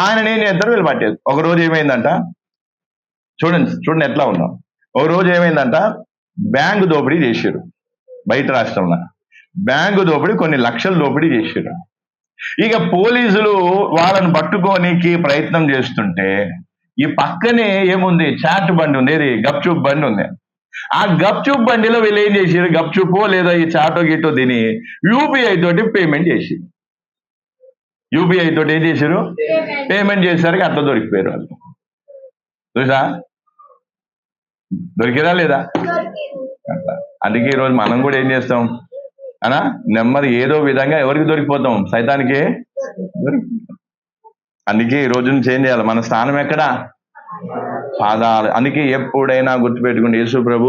ఆయన ఏం చేస్తారు? వీళ్ళు పట్టేది. ఒక రోజు ఏమైందంట, చూడండి ఎట్లా ఉన్నాం. ఒక రోజు ఏమైందంట, బ్యాంకు దోపిడీ చేశారు బయట రాష్ట్రంలో. బ్యాంకు దోపిడీ కొన్ని లక్షల దోపిడీ చేశారు. ఇక పోలీసులు వాళ్ళని పట్టుకోనికి ప్రయత్నం చేస్తుంటే ఈ పక్కనే ఏముంది? చాట్ బండి ఉంది, ఏది గప్చూప్ బండి ఉంది. ఆ గప్చూప్ బండిలో వీళ్ళు ఏం చేసారు? గప్చూపో లేదా ఈ చాటో గిటో తిని యూపీఐ తోటి పేమెంట్ చేసి, యూపీఐ తోటి ఏం చేశారు? పేమెంట్ చేసేసరికి అట్లా దొరికిపోయారు వాళ్ళు. చూసా? దొరికిరా లేదా? అట్లా. అందుకే ఈరోజు మనం కూడా ఏం చేస్తాం అనా? నెమ్మది ఏదో విధంగా ఎవరికి దొరికిపోతాం? సైతానికే దొరికిపోతాం. అందుకే ఈ రోజు నుంచి ఏం చేయాలి? మన స్థానం ఎక్కడ? పాదాలు. అందుకే ఎప్పుడైనా గుర్తుపెట్టుకుని యేసు ప్రభు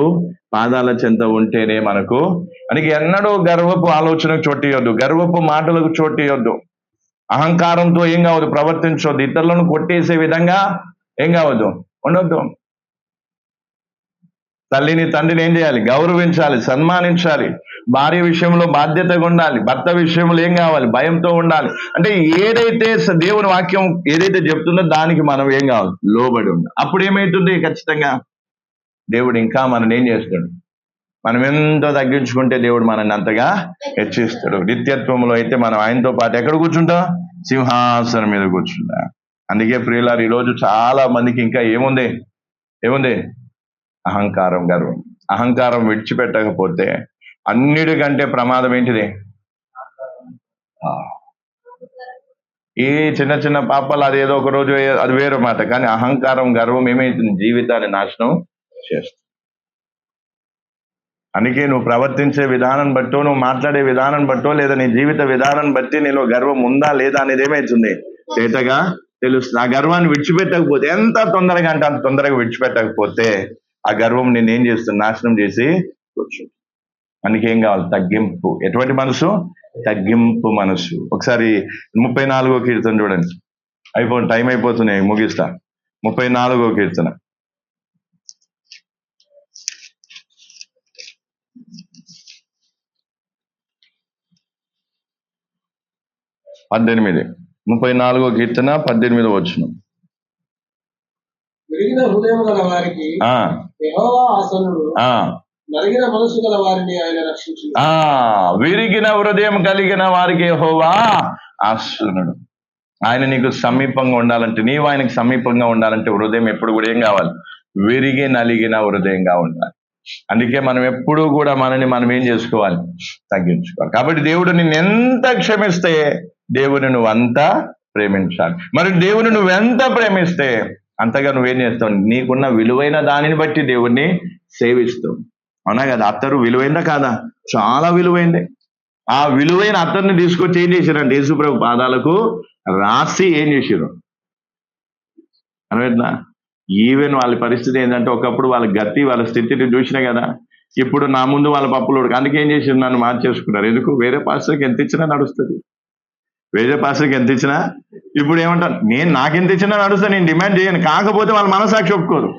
పాదాల చెంత ఉంటేనే మనకు. అందుకే ఎన్నడూ గర్వపు ఆలోచనకు చోటియొద్దు, గర్వపు మాటలకు చోటియొద్దు, అహంకారంతో ఏం కావద్దు, ప్రవర్తించవద్దు, ఇతరులను కొట్టేసే విధంగా ఏం కావద్దు, ఉండొద్దు. తల్లిని తండ్రిని ఏం చేయాలి? గౌరవించాలి, సన్మానించాలి. భార్య విషయంలో బాధ్యతగా ఉండాలి, భర్త విషయంలో ఏం కావాలి? భయంతో ఉండాలి. అంటే ఏదైతే దేవుని వాక్యం ఏదైతే చెప్తుందో దానికి మనం ఏం కావాలి? లోబడి ఉండాలి. అప్పుడు ఏమైతుంది? ఖచ్చితంగా దేవుడు ఇంకా మనల్ని ఏం చేస్తాడు? మనం ఎంతో తగ్గించుకుంటే దేవుడు మనల్ని అంతగా హెచ్చిస్తాడు. నిత్యత్వంలో అయితే మనం ఆయనతో పాటు ఎక్కడ కూర్చుంటాం? సింహాసనం మీద కూర్చుంటాం. అందుకే ప్రియులారు, ఈరోజు చాలా మందికి ఇంకా ఏముంది? అహంకారం, గర్వం. అహంకారం విడిచిపెట్టకపోతే అన్నిటికంటే ప్రమాదం ఏంటిది? ఈ చిన్న చిన్న పాపాలు అదేదో ఒక రోజు అది వేరే మాట, కానీ అహంకారం, గర్వం ఏమైతుంది? జీవితాన్ని నాశనం చేస్తుంది. అందుకే నువ్వు ప్రవర్తించే విధానం బట్టో, నువ్వు మాట్లాడే విధానం బట్టో, లేదా నీ జీవిత విధానం బట్టి నీలో గర్వం ఉందా లేదా అనేది ఏమవుతుంది? చేతగా తెలుస్తుంది. ఆ గర్వాన్ని విడిచిపెట్టకపోతే, ఎంత తొందరగా అంటే అంత తొందరగా విడిచిపెట్టకపోతే ఆ గర్వం నేను ఏం చేస్తుంది? నాశనం చేసి కూర్చుంది. అందుకేం కావాలి? తగ్గింపు. ఎటువంటి మనసు? తగ్గింపు మనసు. ఒకసారి 34వ కీర్తన చూడండి. టైం అయిపోతున్నాయి, ముగిస్తా. 34వ కీర్తన. పద్దెనిమిది. 34వ కీర్తన 18వ వచనం. విరిగిన హృదయం గల వారికి యెహోవా ఆసన్నుడు, నలిగిన మనసు గల వారిని ఆయన రక్షించును. విరిగిన హృదయం కలిగిన వారికి యెహోవా ఆశనుడు. ఆయన నీకు సమీపంగా ఉండాలంటే, నీవు ఆయనకు సమీపంగా ఉండాలంటే హృదయం ఎప్పుడు కూడా ఏం కావాలి? విరిగి నలిగిన హృదయంగా ఉండాలి. అందుకే మనం ఎప్పుడూ కూడా మనని మనం ఏం చేసుకోవాలి? తగ్గించుకోవాలి. కాబట్టి దేవుడు నిన్ను ఎంత క్షమిస్తే దేవుని నువ్వు అంతా ప్రేమించాలి. మరి దేవుని నువ్వెంత ప్రేమిస్తే అంతగా నువ్వేం చేస్తావు? నీకున్న విలువైన దానిని బట్టి దేవుణ్ణి సేవిస్తావు. అవునా కదా? అత్తరు విలువైందా కాదా? చాలా విలువైందే. ఆ విలువైన అత్తర్ని తీసుకొచ్చి ఏం చేశారంటే యేసుప్రభు పాదాలకు రాసి ఏం చేశారు? అర్థమైందా? ఈవెన్ వాళ్ళ పరిస్థితి ఏంటంటే, ఒకప్పుడు వాళ్ళ గతి వాళ్ళ స్థితిని చూసినా కదా, ఇప్పుడు నా ముందు వాళ్ళ పప్పులు అందుకే ఏం చేసి నన్ను మార్చేసుకున్నారు. ఎందుకు? వేరే పాస్టర్కి ఎంత ఇచ్చినా నడుస్తుంది. వేరే పాస్టర్కి ఎంత ఇచ్చినా, ఇప్పుడు ఏమంటాను, నేను నాకెంత ఇచ్చినా నడుస్తా, నేను డిమాండ్ చేయను. కాకపోతే వాళ్ళ మనసాక్షి ఒప్పుకోరు.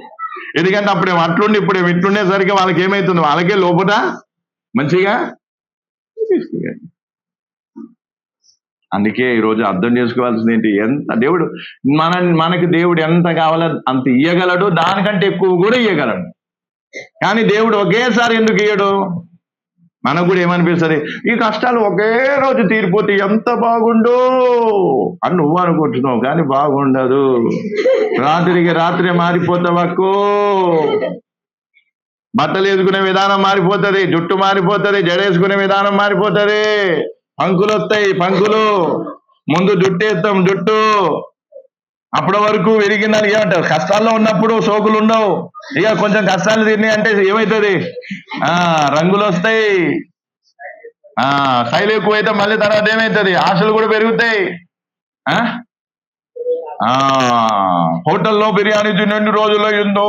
ఎందుకంటే అప్పుడేమో అట్లుండి ఇప్పుడేమో ఇట్లుండేసరికి వాళ్ళకి ఏమవుతుంది? వాళ్ళకే లోపట మంచిగా. అందుకే ఈరోజు అర్థం చేసుకోవాల్సింది ఏంటి? ఎంత దేవుడు మనకి దేవుడు ఎంత కావాలో అంత ఇయ్యగలడు, దానికంటే ఎక్కువ కూడా ఇయ్యగలడు. కానీ దేవుడు ఒకేసారి ఎందుకు ఇయ్యడు? మనకు కూడా ఏమనిపిస్తుంది? ఈ కష్టాలు ఒకే రోజు తీరిపోతే ఎంత బాగుండు అని నువ్వు అనుకుంటున్నావు, కానీ బాగుండదు. రాత్రికి రాత్రి మారిపోతావక్కో. బట్టలు వేసుకునే విధానం మారిపోతుంది, జుట్టు మారిపోతుంది, జడేసుకునే విధానం మారిపోతుంది, పంకులు వస్తాయి. పంకులు ముందు జుట్టు వేస్తాం, జుట్టు అప్పటి వరకు విరిగిందని ఏమంటారు? కష్టాల్లో ఉన్నప్పుడు సోకులు ఉండవు. ఇక కొంచెం కష్టాలు తిన్నాయి అంటే ఏమవుతుంది? రంగులు వస్తాయి, శైలి ఎక్కువ అయితే మళ్ళీ తర్వాత ఏమవుతుంది? ఆశలు కూడా పెరుగుతాయి. హోటల్లో బిర్యానీ తిన్న రోజుల్లో ఏందో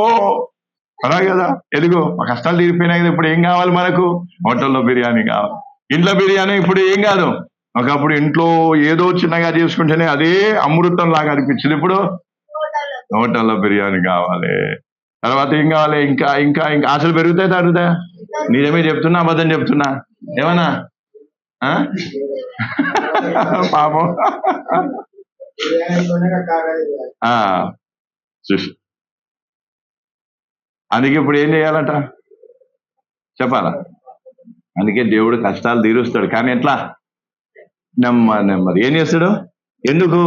అలా కదా. ఎదుగో కష్టాలు తీరిపోయినాయి కదా, ఇప్పుడు ఏం కావాలి మనకు? హోటల్లో బిర్యానీ కావాలి. ఇంట్లో బిర్యానీ ఇప్పుడు ఏం కాదు. ఒకప్పుడు ఇంట్లో ఏదో చిన్నగా చేసుకుంటేనే అదే అమృతం లాగా అనిపించింది. ఇప్పుడు హోటల్లో బిర్యానీ కావాలి. తర్వాత ఏం కావాలి? ఇంకా ఇంకా ఇంకా ఆశలు పెరుగుతాయి, తగ్గుతాయి. నిజమే చెప్తున్నా, అబద్ధం చెప్తున్నా? ఏమన్నా పాపం. చూసి అందుకే ఇప్పుడు ఏం చేయాలట చెప్పాలా? అందుకే దేవుడు కష్టాలు తీరుస్తాడు, కానీ ఎట్లా? నెమ్మది. ఏం చేస్తాడు? ఎందుకు?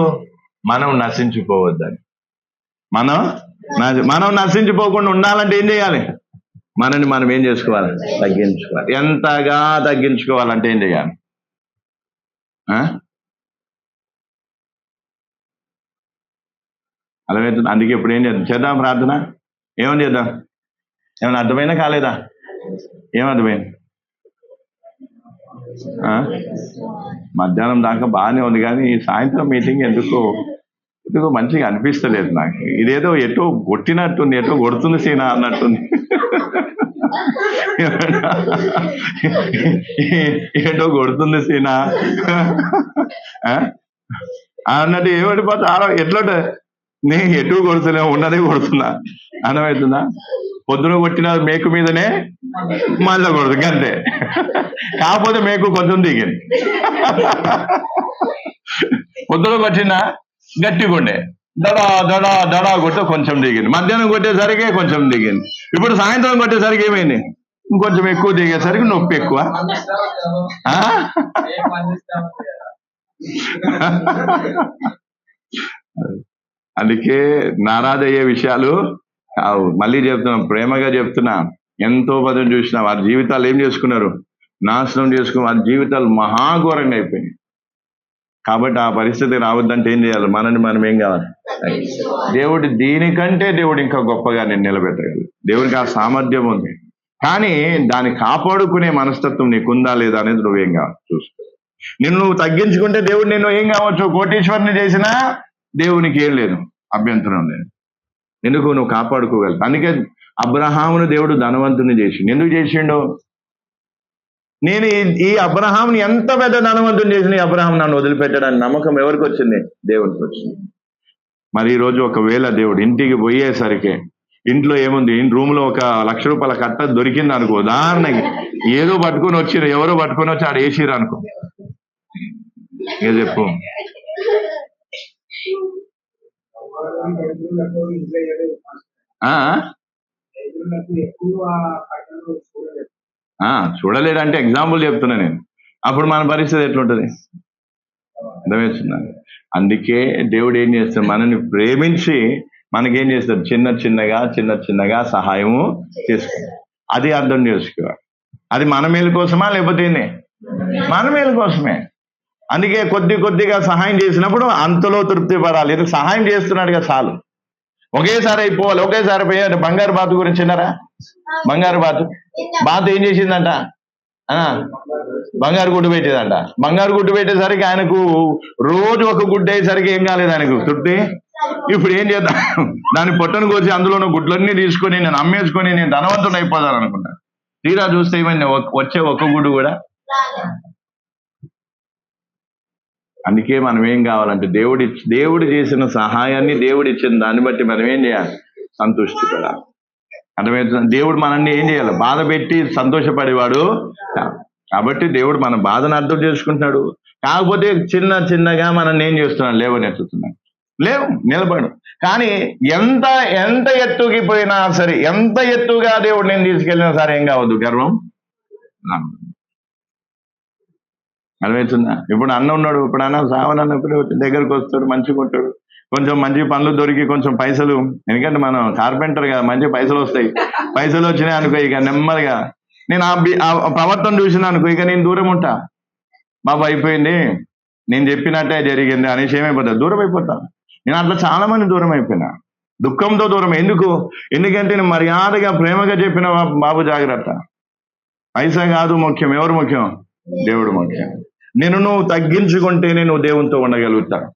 మనం నశించిపోవద్దని. మనం నశించిపోకుండా ఉండాలంటే ఏం చేయాలి? మనని మనం ఏం చేసుకోవాలి? తగ్గించుకోవాలి. ఎంతగా తగ్గించుకోవాలంటే ఏం చేయాలి? అర్థమవుతుంది. అందుకే ఇప్పుడు ఏం చేద్దాం ప్రార్థన. ఏమని చేద్దాం? ఏమైనా అర్థమైనా కాలేదా? ఏమర్థమైంది? మధ్యాహ్నం దాకా బాగానే ఉంది, కానీ ఈ సాయంత్రం మీటింగ్ ఎందుకో మంచిగా అనిపిస్తలేదు నాకు. ఇదేదో ఎటో కొట్టినట్టుంది, ఎటో కొడుతుంది సీనా అన్నట్టుంది. ఏటో కొడుతుంది సీనా అన్నట్టు ఏమడిపోతా ఎట్లా నేను ఎటు కొడుతున్నా, ఉన్నదే కొడుతున్నా. అర్థమవుతుందా? పొద్దున కొట్టిన మేకు మీదనే మళ్ళీ కొడుతుంది అంతే. కాకపోతే మేకు కొంచెం దిగింది. పొద్దున కొట్టినా గట్టిగా ఉండే, దడా దడా దడా కొడితే కొంచెం దిగింది. మధ్యాహ్నం కొట్టేసరికి కొంచెం దిగింది. ఇప్పుడు సాయంత్రం కొట్టేసరికి ఏమైంది? ఇంకొంచెం ఎక్కువ దిగేసరికి నొప్పి ఎక్కువ. అందుకే నారాదయ్యే విషయాలు కావు. మళ్ళీ చెప్తున్నా, ప్రేమగా చెప్తున్నా. ఎంతో పదం చూసిన వారి జీవితాలు ఏం చేసుకున్నారు? నాశనం చేసుకుని వారి జీవితాలు మహాఘోరంగా అయిపోయినాయి. కాబట్టి ఆ పరిస్థితి రావద్దంటే ఏం చేయాలి? మనని మనం ఏం కావాలి? దేవుడు దీనికంటే దేవుడు ఇంకా గొప్పగా నేను నిలబెట్టగలడు. దేవుడికి ఆ సామర్థ్యం ఉంది, కానీ దాన్ని కాపాడుకునే మనస్తత్వం నీకుందా లేదా అనేది నువ్వేం కావాలి చూసుకో. నువ్వు తగ్గించుకుంటే దేవుడు నేను ఏం కావచ్చు? కోటీశ్వరుని చేసినా దేవునికి ఏం లేదు, అభ్యంతరం లేదు. ఎందుకు? నువ్వు కాపాడుకోగలవు. అందుకే అబ్రహామును దేవుడు ధనవంతుని చేసిండు. ఎందుకు చేసిండు? నేను ఈ అబ్రహాంని ఎంత పెద్ద ధనవంతుని చేసిన ఈ అబ్రహాం నన్ను వదిలిపెట్టడానికి నమ్మకం ఎవరికి వచ్చింది? దేవుడికి వచ్చింది. మరి ఈ రోజు ఒకవేళ దేవుడు ఇంటికి పోయేసరికి ఇంట్లో ఏముంది? రూమ్ లో ఒక ₹1,00,000 కట్ట దొరికింది అనుకో, ఉదాహరణకి ఏదో పట్టుకొని వచ్చిరు, ఎవరో పట్టుకొని వచ్చి ఆడ వేసిరు అనుకో, ఏ చెప్పు? చూడలేదంటే ఎగ్జాంపుల్ చెప్తున్నా నేను. అప్పుడు మన పరిస్థితి ఎట్లుంటది? అర్థమవుతుందండి. అందుకే దేవుడు ఏం చేస్తాడు, మనల్ని ప్రేమించి మనకేం చేస్తాడు, చిన్న చిన్నగా సహాయము చేస్తాడు. అది అర్థం చేసుకోవాలి. అది మన మేలు కోసమా లేకపోతే ఏంది? మన మేలు కోసమే. అందుకే కొద్దిగా సహాయం చేసినప్పుడు అంతలో తృప్తి పడాలి. ఎందుకు సహాయం చేస్తున్నాడుగా చాలు. ఒకేసారి అయిపోవాలి. ఒకేసారి పోయాడు. బంగారు బాతు గురించి విన్నారా? బంగారు బాతు ఏం చేసిందంట? బంగారు గుడ్డు పెట్టేదంట. బంగారు గుడ్డు పెట్టేసరికి ఆయనకు రోజు ఒక గుడ్డు అయ్యేసరికి ఏం కాలేదు ఆయనకు తృప్తి. ఇప్పుడు ఏం చేద్దాం, దాన్ని పొట్టను కోసి అందులో ఉన్న గుడ్లన్నీ తీసుకొని నేను అమ్మేసుకొని నేను ధనవంతుడు అయిపోతాను అనుకున్నా. తీరా చూస్తే ఏమైంది, వచ్చే ఒక్క గుడ్డు కూడా. అందుకే మనం ఏం కావాలంటే దేవుడు చేసిన సహాయాన్ని, దేవుడు ఇచ్చిన దాన్ని బట్టి మనం ఏం చేయాలి, సంతృష్టి పడాలి. అర్థమవుతుంది? దేవుడు మనల్ని ఏం చేయాలి, బాధ పెట్టి సంతోషపడేవాడు కాబట్టి దేవుడు మన బాధను అర్థం చేసుకుంటున్నాడు. కాకపోతే చిన్నగా మనల్ని ఏం చేస్తున్నాడు, లేవనెత్తుతున్నాడు. నిలబడు. కానీ ఎంత ఎత్తుకి పోయినా సరే, ఎంత ఎత్తుగా దేవుడు నేను తీసుకెళ్ళినా సరే ఏం కావద్దు, గర్వం. అర్థమవుతుందా? ఇప్పుడు అన్న ఉన్నాడు, ఇప్పుడు అన్న సావనన్నప్పుడు దగ్గరకు వస్తాడు, మంచిగా ఉంటాడు, కొంచెం మంచి పనులు దొరికి కొంచెం పైసలు, ఎందుకంటే మనం కార్పెంటర్ కదా, మంచి పైసలు వస్తాయి. పైసలు వచ్చినాయి అనుకో, ఇక నెమ్మదిగా నేను ఆ ప్రవర్తన చూసిన అనుకో, ఇక నేను దూరం ఉంటా. బాబు అయిపోయింది, నేను చెప్పినట్టే జరిగింది అనేసి ఏమైపోతా, దూరం అయిపోతా. నేను అట్లా చాలా మంది దూరం అయిపోయినా, దుఃఖంతో దూరం. ఎందుకంటే నేను మర్యాదగా ప్రేమగా చెప్పిన, బాబు జాగ్రత్త, పైసా కాదు ముఖ్యం, ఎవరు ముఖ్యం, దేవుడు ముఖ్యం. నువ్వు తగ్గించుకుంటేనే నువ్వు దేవునితో ఉండగలుగుతావు,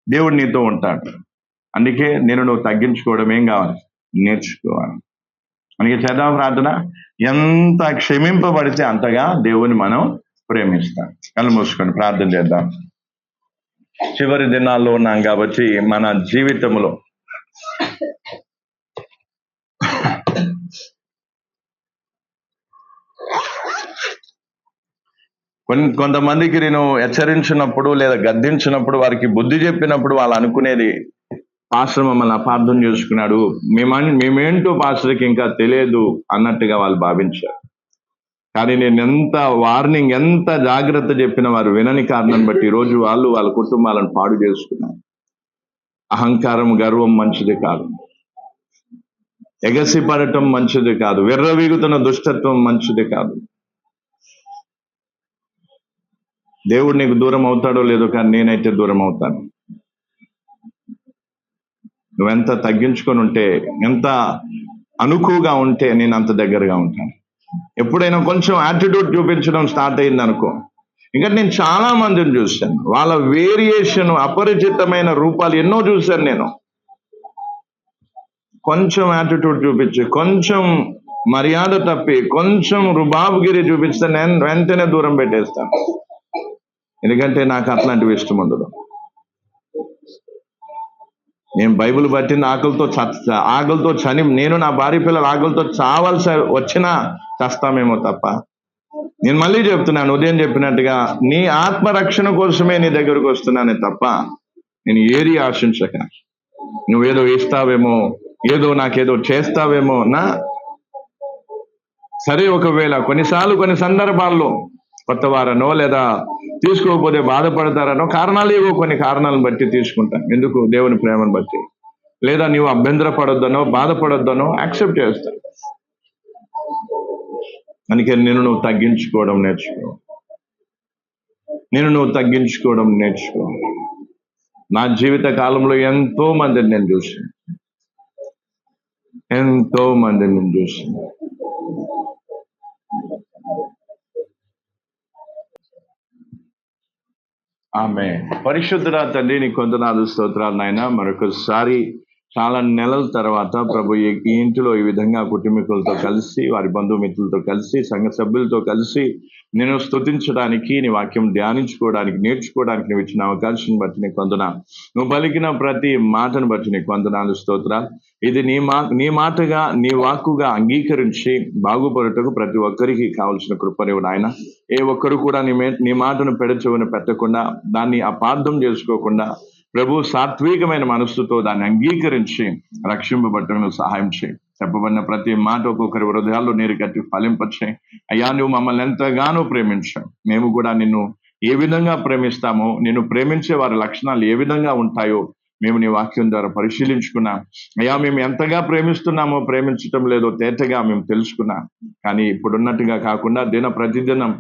దేవుడు నీతో ఉంటాడు. అందుకే నువ్వు తగ్గించుకోవడం ఏం కావాలి, నేర్చుకోవాలి. అందుకే చేద్దాం ప్రార్థన. ఎంత క్షమింపబడితే అంతగా దేవుని మనం ప్రేమిస్తాం. కళ్ళు మూసుకొని ప్రార్థన చేద్దాం. చివరి దినాల్లో ఉన్నాం కాబట్టి మన జీవితంలో కొంతమందికి నేను హెచ్చరించినప్పుడు లేదా గద్దించినప్పుడు, వారికి బుద్ధి చెప్పినప్పుడు వాళ్ళు అనుకునేది, పాస్టర్ మమ్మల్ని అపార్థం చేసుకున్నాడు, మేమేంటో పాస్టర్కి ఇంకా తెలియదు అన్నట్టుగా వాళ్ళు భావించారు. కానీ నేను ఎంత వార్నింగ్, ఎంత జాగ్రత్త చెప్పిన వారు వినని కారణం బట్టి ఈరోజు వాళ్ళ కుటుంబాలను పాడు చేసుకున్నారు. అహంకారం, గర్వం మంచిది కాదు. ఎగసి పడటం మంచిది కాదు. విర్రవీగుతున్న దుష్టత్వం మంచిది కాదు. దేవుడు నీకు దూరం అవుతాడో లేదో, కానీ నేనైతే దూరం అవుతాను. నువ్వెంత తగ్గించుకొని ఉంటే, ఎంత అనుకువగా ఉంటే నేను అంత దగ్గరగా ఉంటాను. ఎప్పుడైనా కొంచెం యాటిట్యూడ్ చూపించడం స్టార్ట్ అయింది అనుకో, ఇంకా నేను చాలా మందిని చూశాను, వాళ్ళ వేరియేషన్, అపరిచితమైన రూపాలు ఎన్నో చూశాను నేను. కొంచెం యాటిట్యూడ్ చూపించి, కొంచెం మర్యాద తప్పి, కొంచెం రుబాబుగిరి చూపిస్తే నేను వెంటనే దూరం పెట్టేస్తాను. ఎందుకంటే నాకు అట్లాంటివి ఇష్టం ఉండదు. నేను బైబిల్ బట్టిన ఆకలితో నేను నా భార్య పిల్లలు ఆకలితో చావాల్సి వచ్చినా చస్తామేమో తప్ప, నేను మళ్ళీ చెప్తున్నాను, ఉదయం చెప్పినట్టుగా నీ ఆత్మరక్షణ కోసమే నీ దగ్గరకు వస్తున్నానే తప్ప నేను ఏది ఆశించక, నువ్వేదో ఇస్తావేమో, ఏదో నాకేదో చేస్తావేమో నా సరే. ఒకవేళ కొన్ని సందర్భాల్లో కొత్త వారనో లేదా తీసుకోకపోతే బాధపడతారనో కొన్ని కారణాలను బట్టి తీసుకుంటాను. ఎందుకు? దేవుని ప్రేమను బట్టి. లేదా నీవు అభ్యంతర పడొద్దనో బాధపడొద్దనో యాక్సెప్ట్ చేస్తాను. అందుకే నువ్వు తగ్గించుకోవడం నేర్చుకో. నా జీవిత కాలంలో ఎంతో మందిని నేను చూసాను. ఆమె పరిశుద్ధుడా తండ్రి, నీ కొందనాలు స్తోత్రాలు నాయన. మరొకసారి చాలా నెలల తర్వాత ప్రభు ఈ ఇంటిలో ఈ విధంగా కుటుంబీకులతో కలిసి, వారి బంధుమిత్రులతో కలిసి, సంఘ సభ్యులతో కలిసి నేను స్తుతించడానికి, నీ వాక్యం ధ్యానించుకోవడానికి, నేర్చుకోవడానికి నువ్వు ఇచ్చిన అవకాశం బట్టి నీ కొందనాలు. నువ్వు పలికిన ప్రతి మాటను బట్టి నీ కొందనాలు స్తోత్రాలు. ఇది నీ మాటగా, నీ వాక్కుగా అంగీకరించి బాగుపడుటకు ప్రతి ఒక్కరికి కావలసిన కృపనివ్వు నాయన. ఏ ఒక్కరు కూడా నీ మాటను పెడచెవిన పెట్టకుండా, దాన్ని అపార్థం చేసుకోకుండా ప్రభు సాత్వికమైన మనస్సుతో దాన్ని అంగీకరించి రక్షింపబట్టడం సహాయం చేయి. చెప్పబడిన ప్రతి మాట ఒక్కొక్కరి హృదయాల్లో నీరు కట్టి ఫలింపచేయి. అయ్యా, నువ్వు మమ్మల్ని ఎంతగానో ప్రేమించావు, మేము కూడా నిన్ను ఏ విధంగా ప్రేమిస్తామో, నిన్ను ప్రేమించే వారి లక్షణాలు ఏ విధంగా ఉంటాయో మేము నీ వాక్యం ద్వారా పరిశీలించుకున్నాం. అయ్యా, మేము ఎంతగా ప్రేమిస్తున్నామో ప్రేమించటం లేదో తేటగా మేము తెలుసుకున్నాం. కానీ ఇప్పుడున్నట్టుగా కాకుండా ప్రతిదినం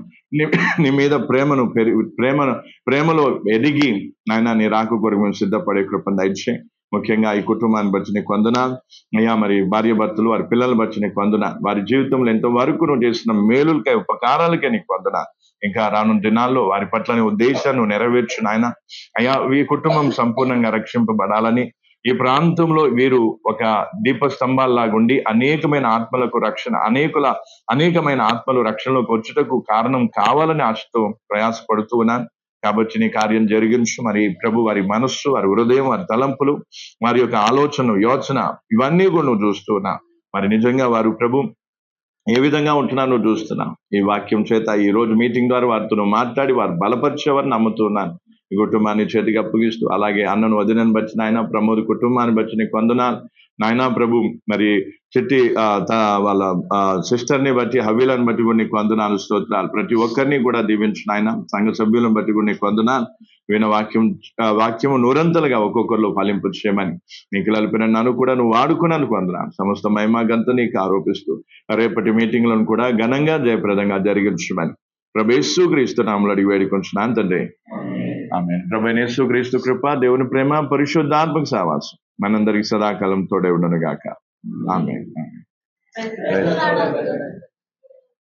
నీ మీద ప్రేమలో ఎదిగి నాయన నీ రాక కొరకు మేము సిద్ధపడే కృపను దయచేయి. ముఖ్యంగా ఈ కుటుంబాన్ని బట్టి నీకు వందనాలు అయ్యా. మరి భార్య భర్తలు వారి పిల్లలు బట్టి నీకు వందనాలు. వారి జీవితంలో ఎంతవరకు నువ్వు చేసిన మేలులకై ఉపకారాలకే నీకు వందనాలు. ఇంకా రానున్న దినాల్లో వారి పట్ల నీ ఉద్దేశాన్ని నెరవేర్చు నాయన. అయ్యా, ఈ కుటుంబం సంపూర్ణంగా రక్షింపబడాలని, ఈ ప్రాంతంలో వీరు ఒక దీపస్తంభాల్లాగుండి అనేకమైన ఆత్మలకు రక్షణ, అనేకమైన ఆత్మలు రక్షణలోకి వచ్చుటకు కారణం కావాలని ఆశతో ప్రయాసపడుతూ ఉన్నాను. కాబట్టి నీ కార్యం జరిగించు. మరి ప్రభు వారి మనస్సు, వారి హృదయం, వారి తలంపులు, వారి యొక్క ఆలోచన, యోచన ఇవన్నీ కూడా నువ్వు చూస్తున్నా. మరి నిజంగా వారు ప్రభు ఏ విధంగా ఉంటున్నాను నువ్వు చూస్తున్నావు. ఈ వాక్యం చేత ఈ రోజు మీటింగ్ ద్వారా వారితో నువ్వు మాట్లాడి వారు బలపరిచేవారిని నమ్ముతున్నాను. ఈ కుటుంబాన్ని చేతికి అప్పగిస్తూ, అలాగే అన్నను వదినని బట్టి నాయన, ప్రమోద్ కుటుంబాన్ని బట్టి నీకు వందనాలు నాయనా ప్రభు. మరి చిట్టి వాళ్ళ సిస్టర్ని బట్టి, హవీలను బట్టి కూడా నీకు వందనాలు, స్తోత్రాలు. ప్రతి ఒక్కరిని కూడా దీవించు నాయన. సంఘ సభ్యులను బట్టి కూడా నీకు వందనాలు. విన వాక్యము నూరంతలుగా ఒక్కొక్కరిలో ఫలింపు చేయమని నీకు కలిపిన నన్ను కూడా నువ్వు వాడుకున్నందుకు వందనాలు. సమస్త మహిమ గంత నీకు ఆరోపిస్తూ రేపటి మీటింగ్లను కూడా ఘనంగా జయప్రదంగా జరిగించమని ప్రభు యేసు క్రీస్తు నామములో అడిగి వేడుకొంచున్నాను తండ్రి, ఆమేన్. ప్రభు యేసు క్రీస్తు కృప, దేవుని ప్రేమ, పరిశుద్ధాత్మక సహవాసం మనందరికి సదాకాలం తోడే ఉండును గాక. ఆమేన్.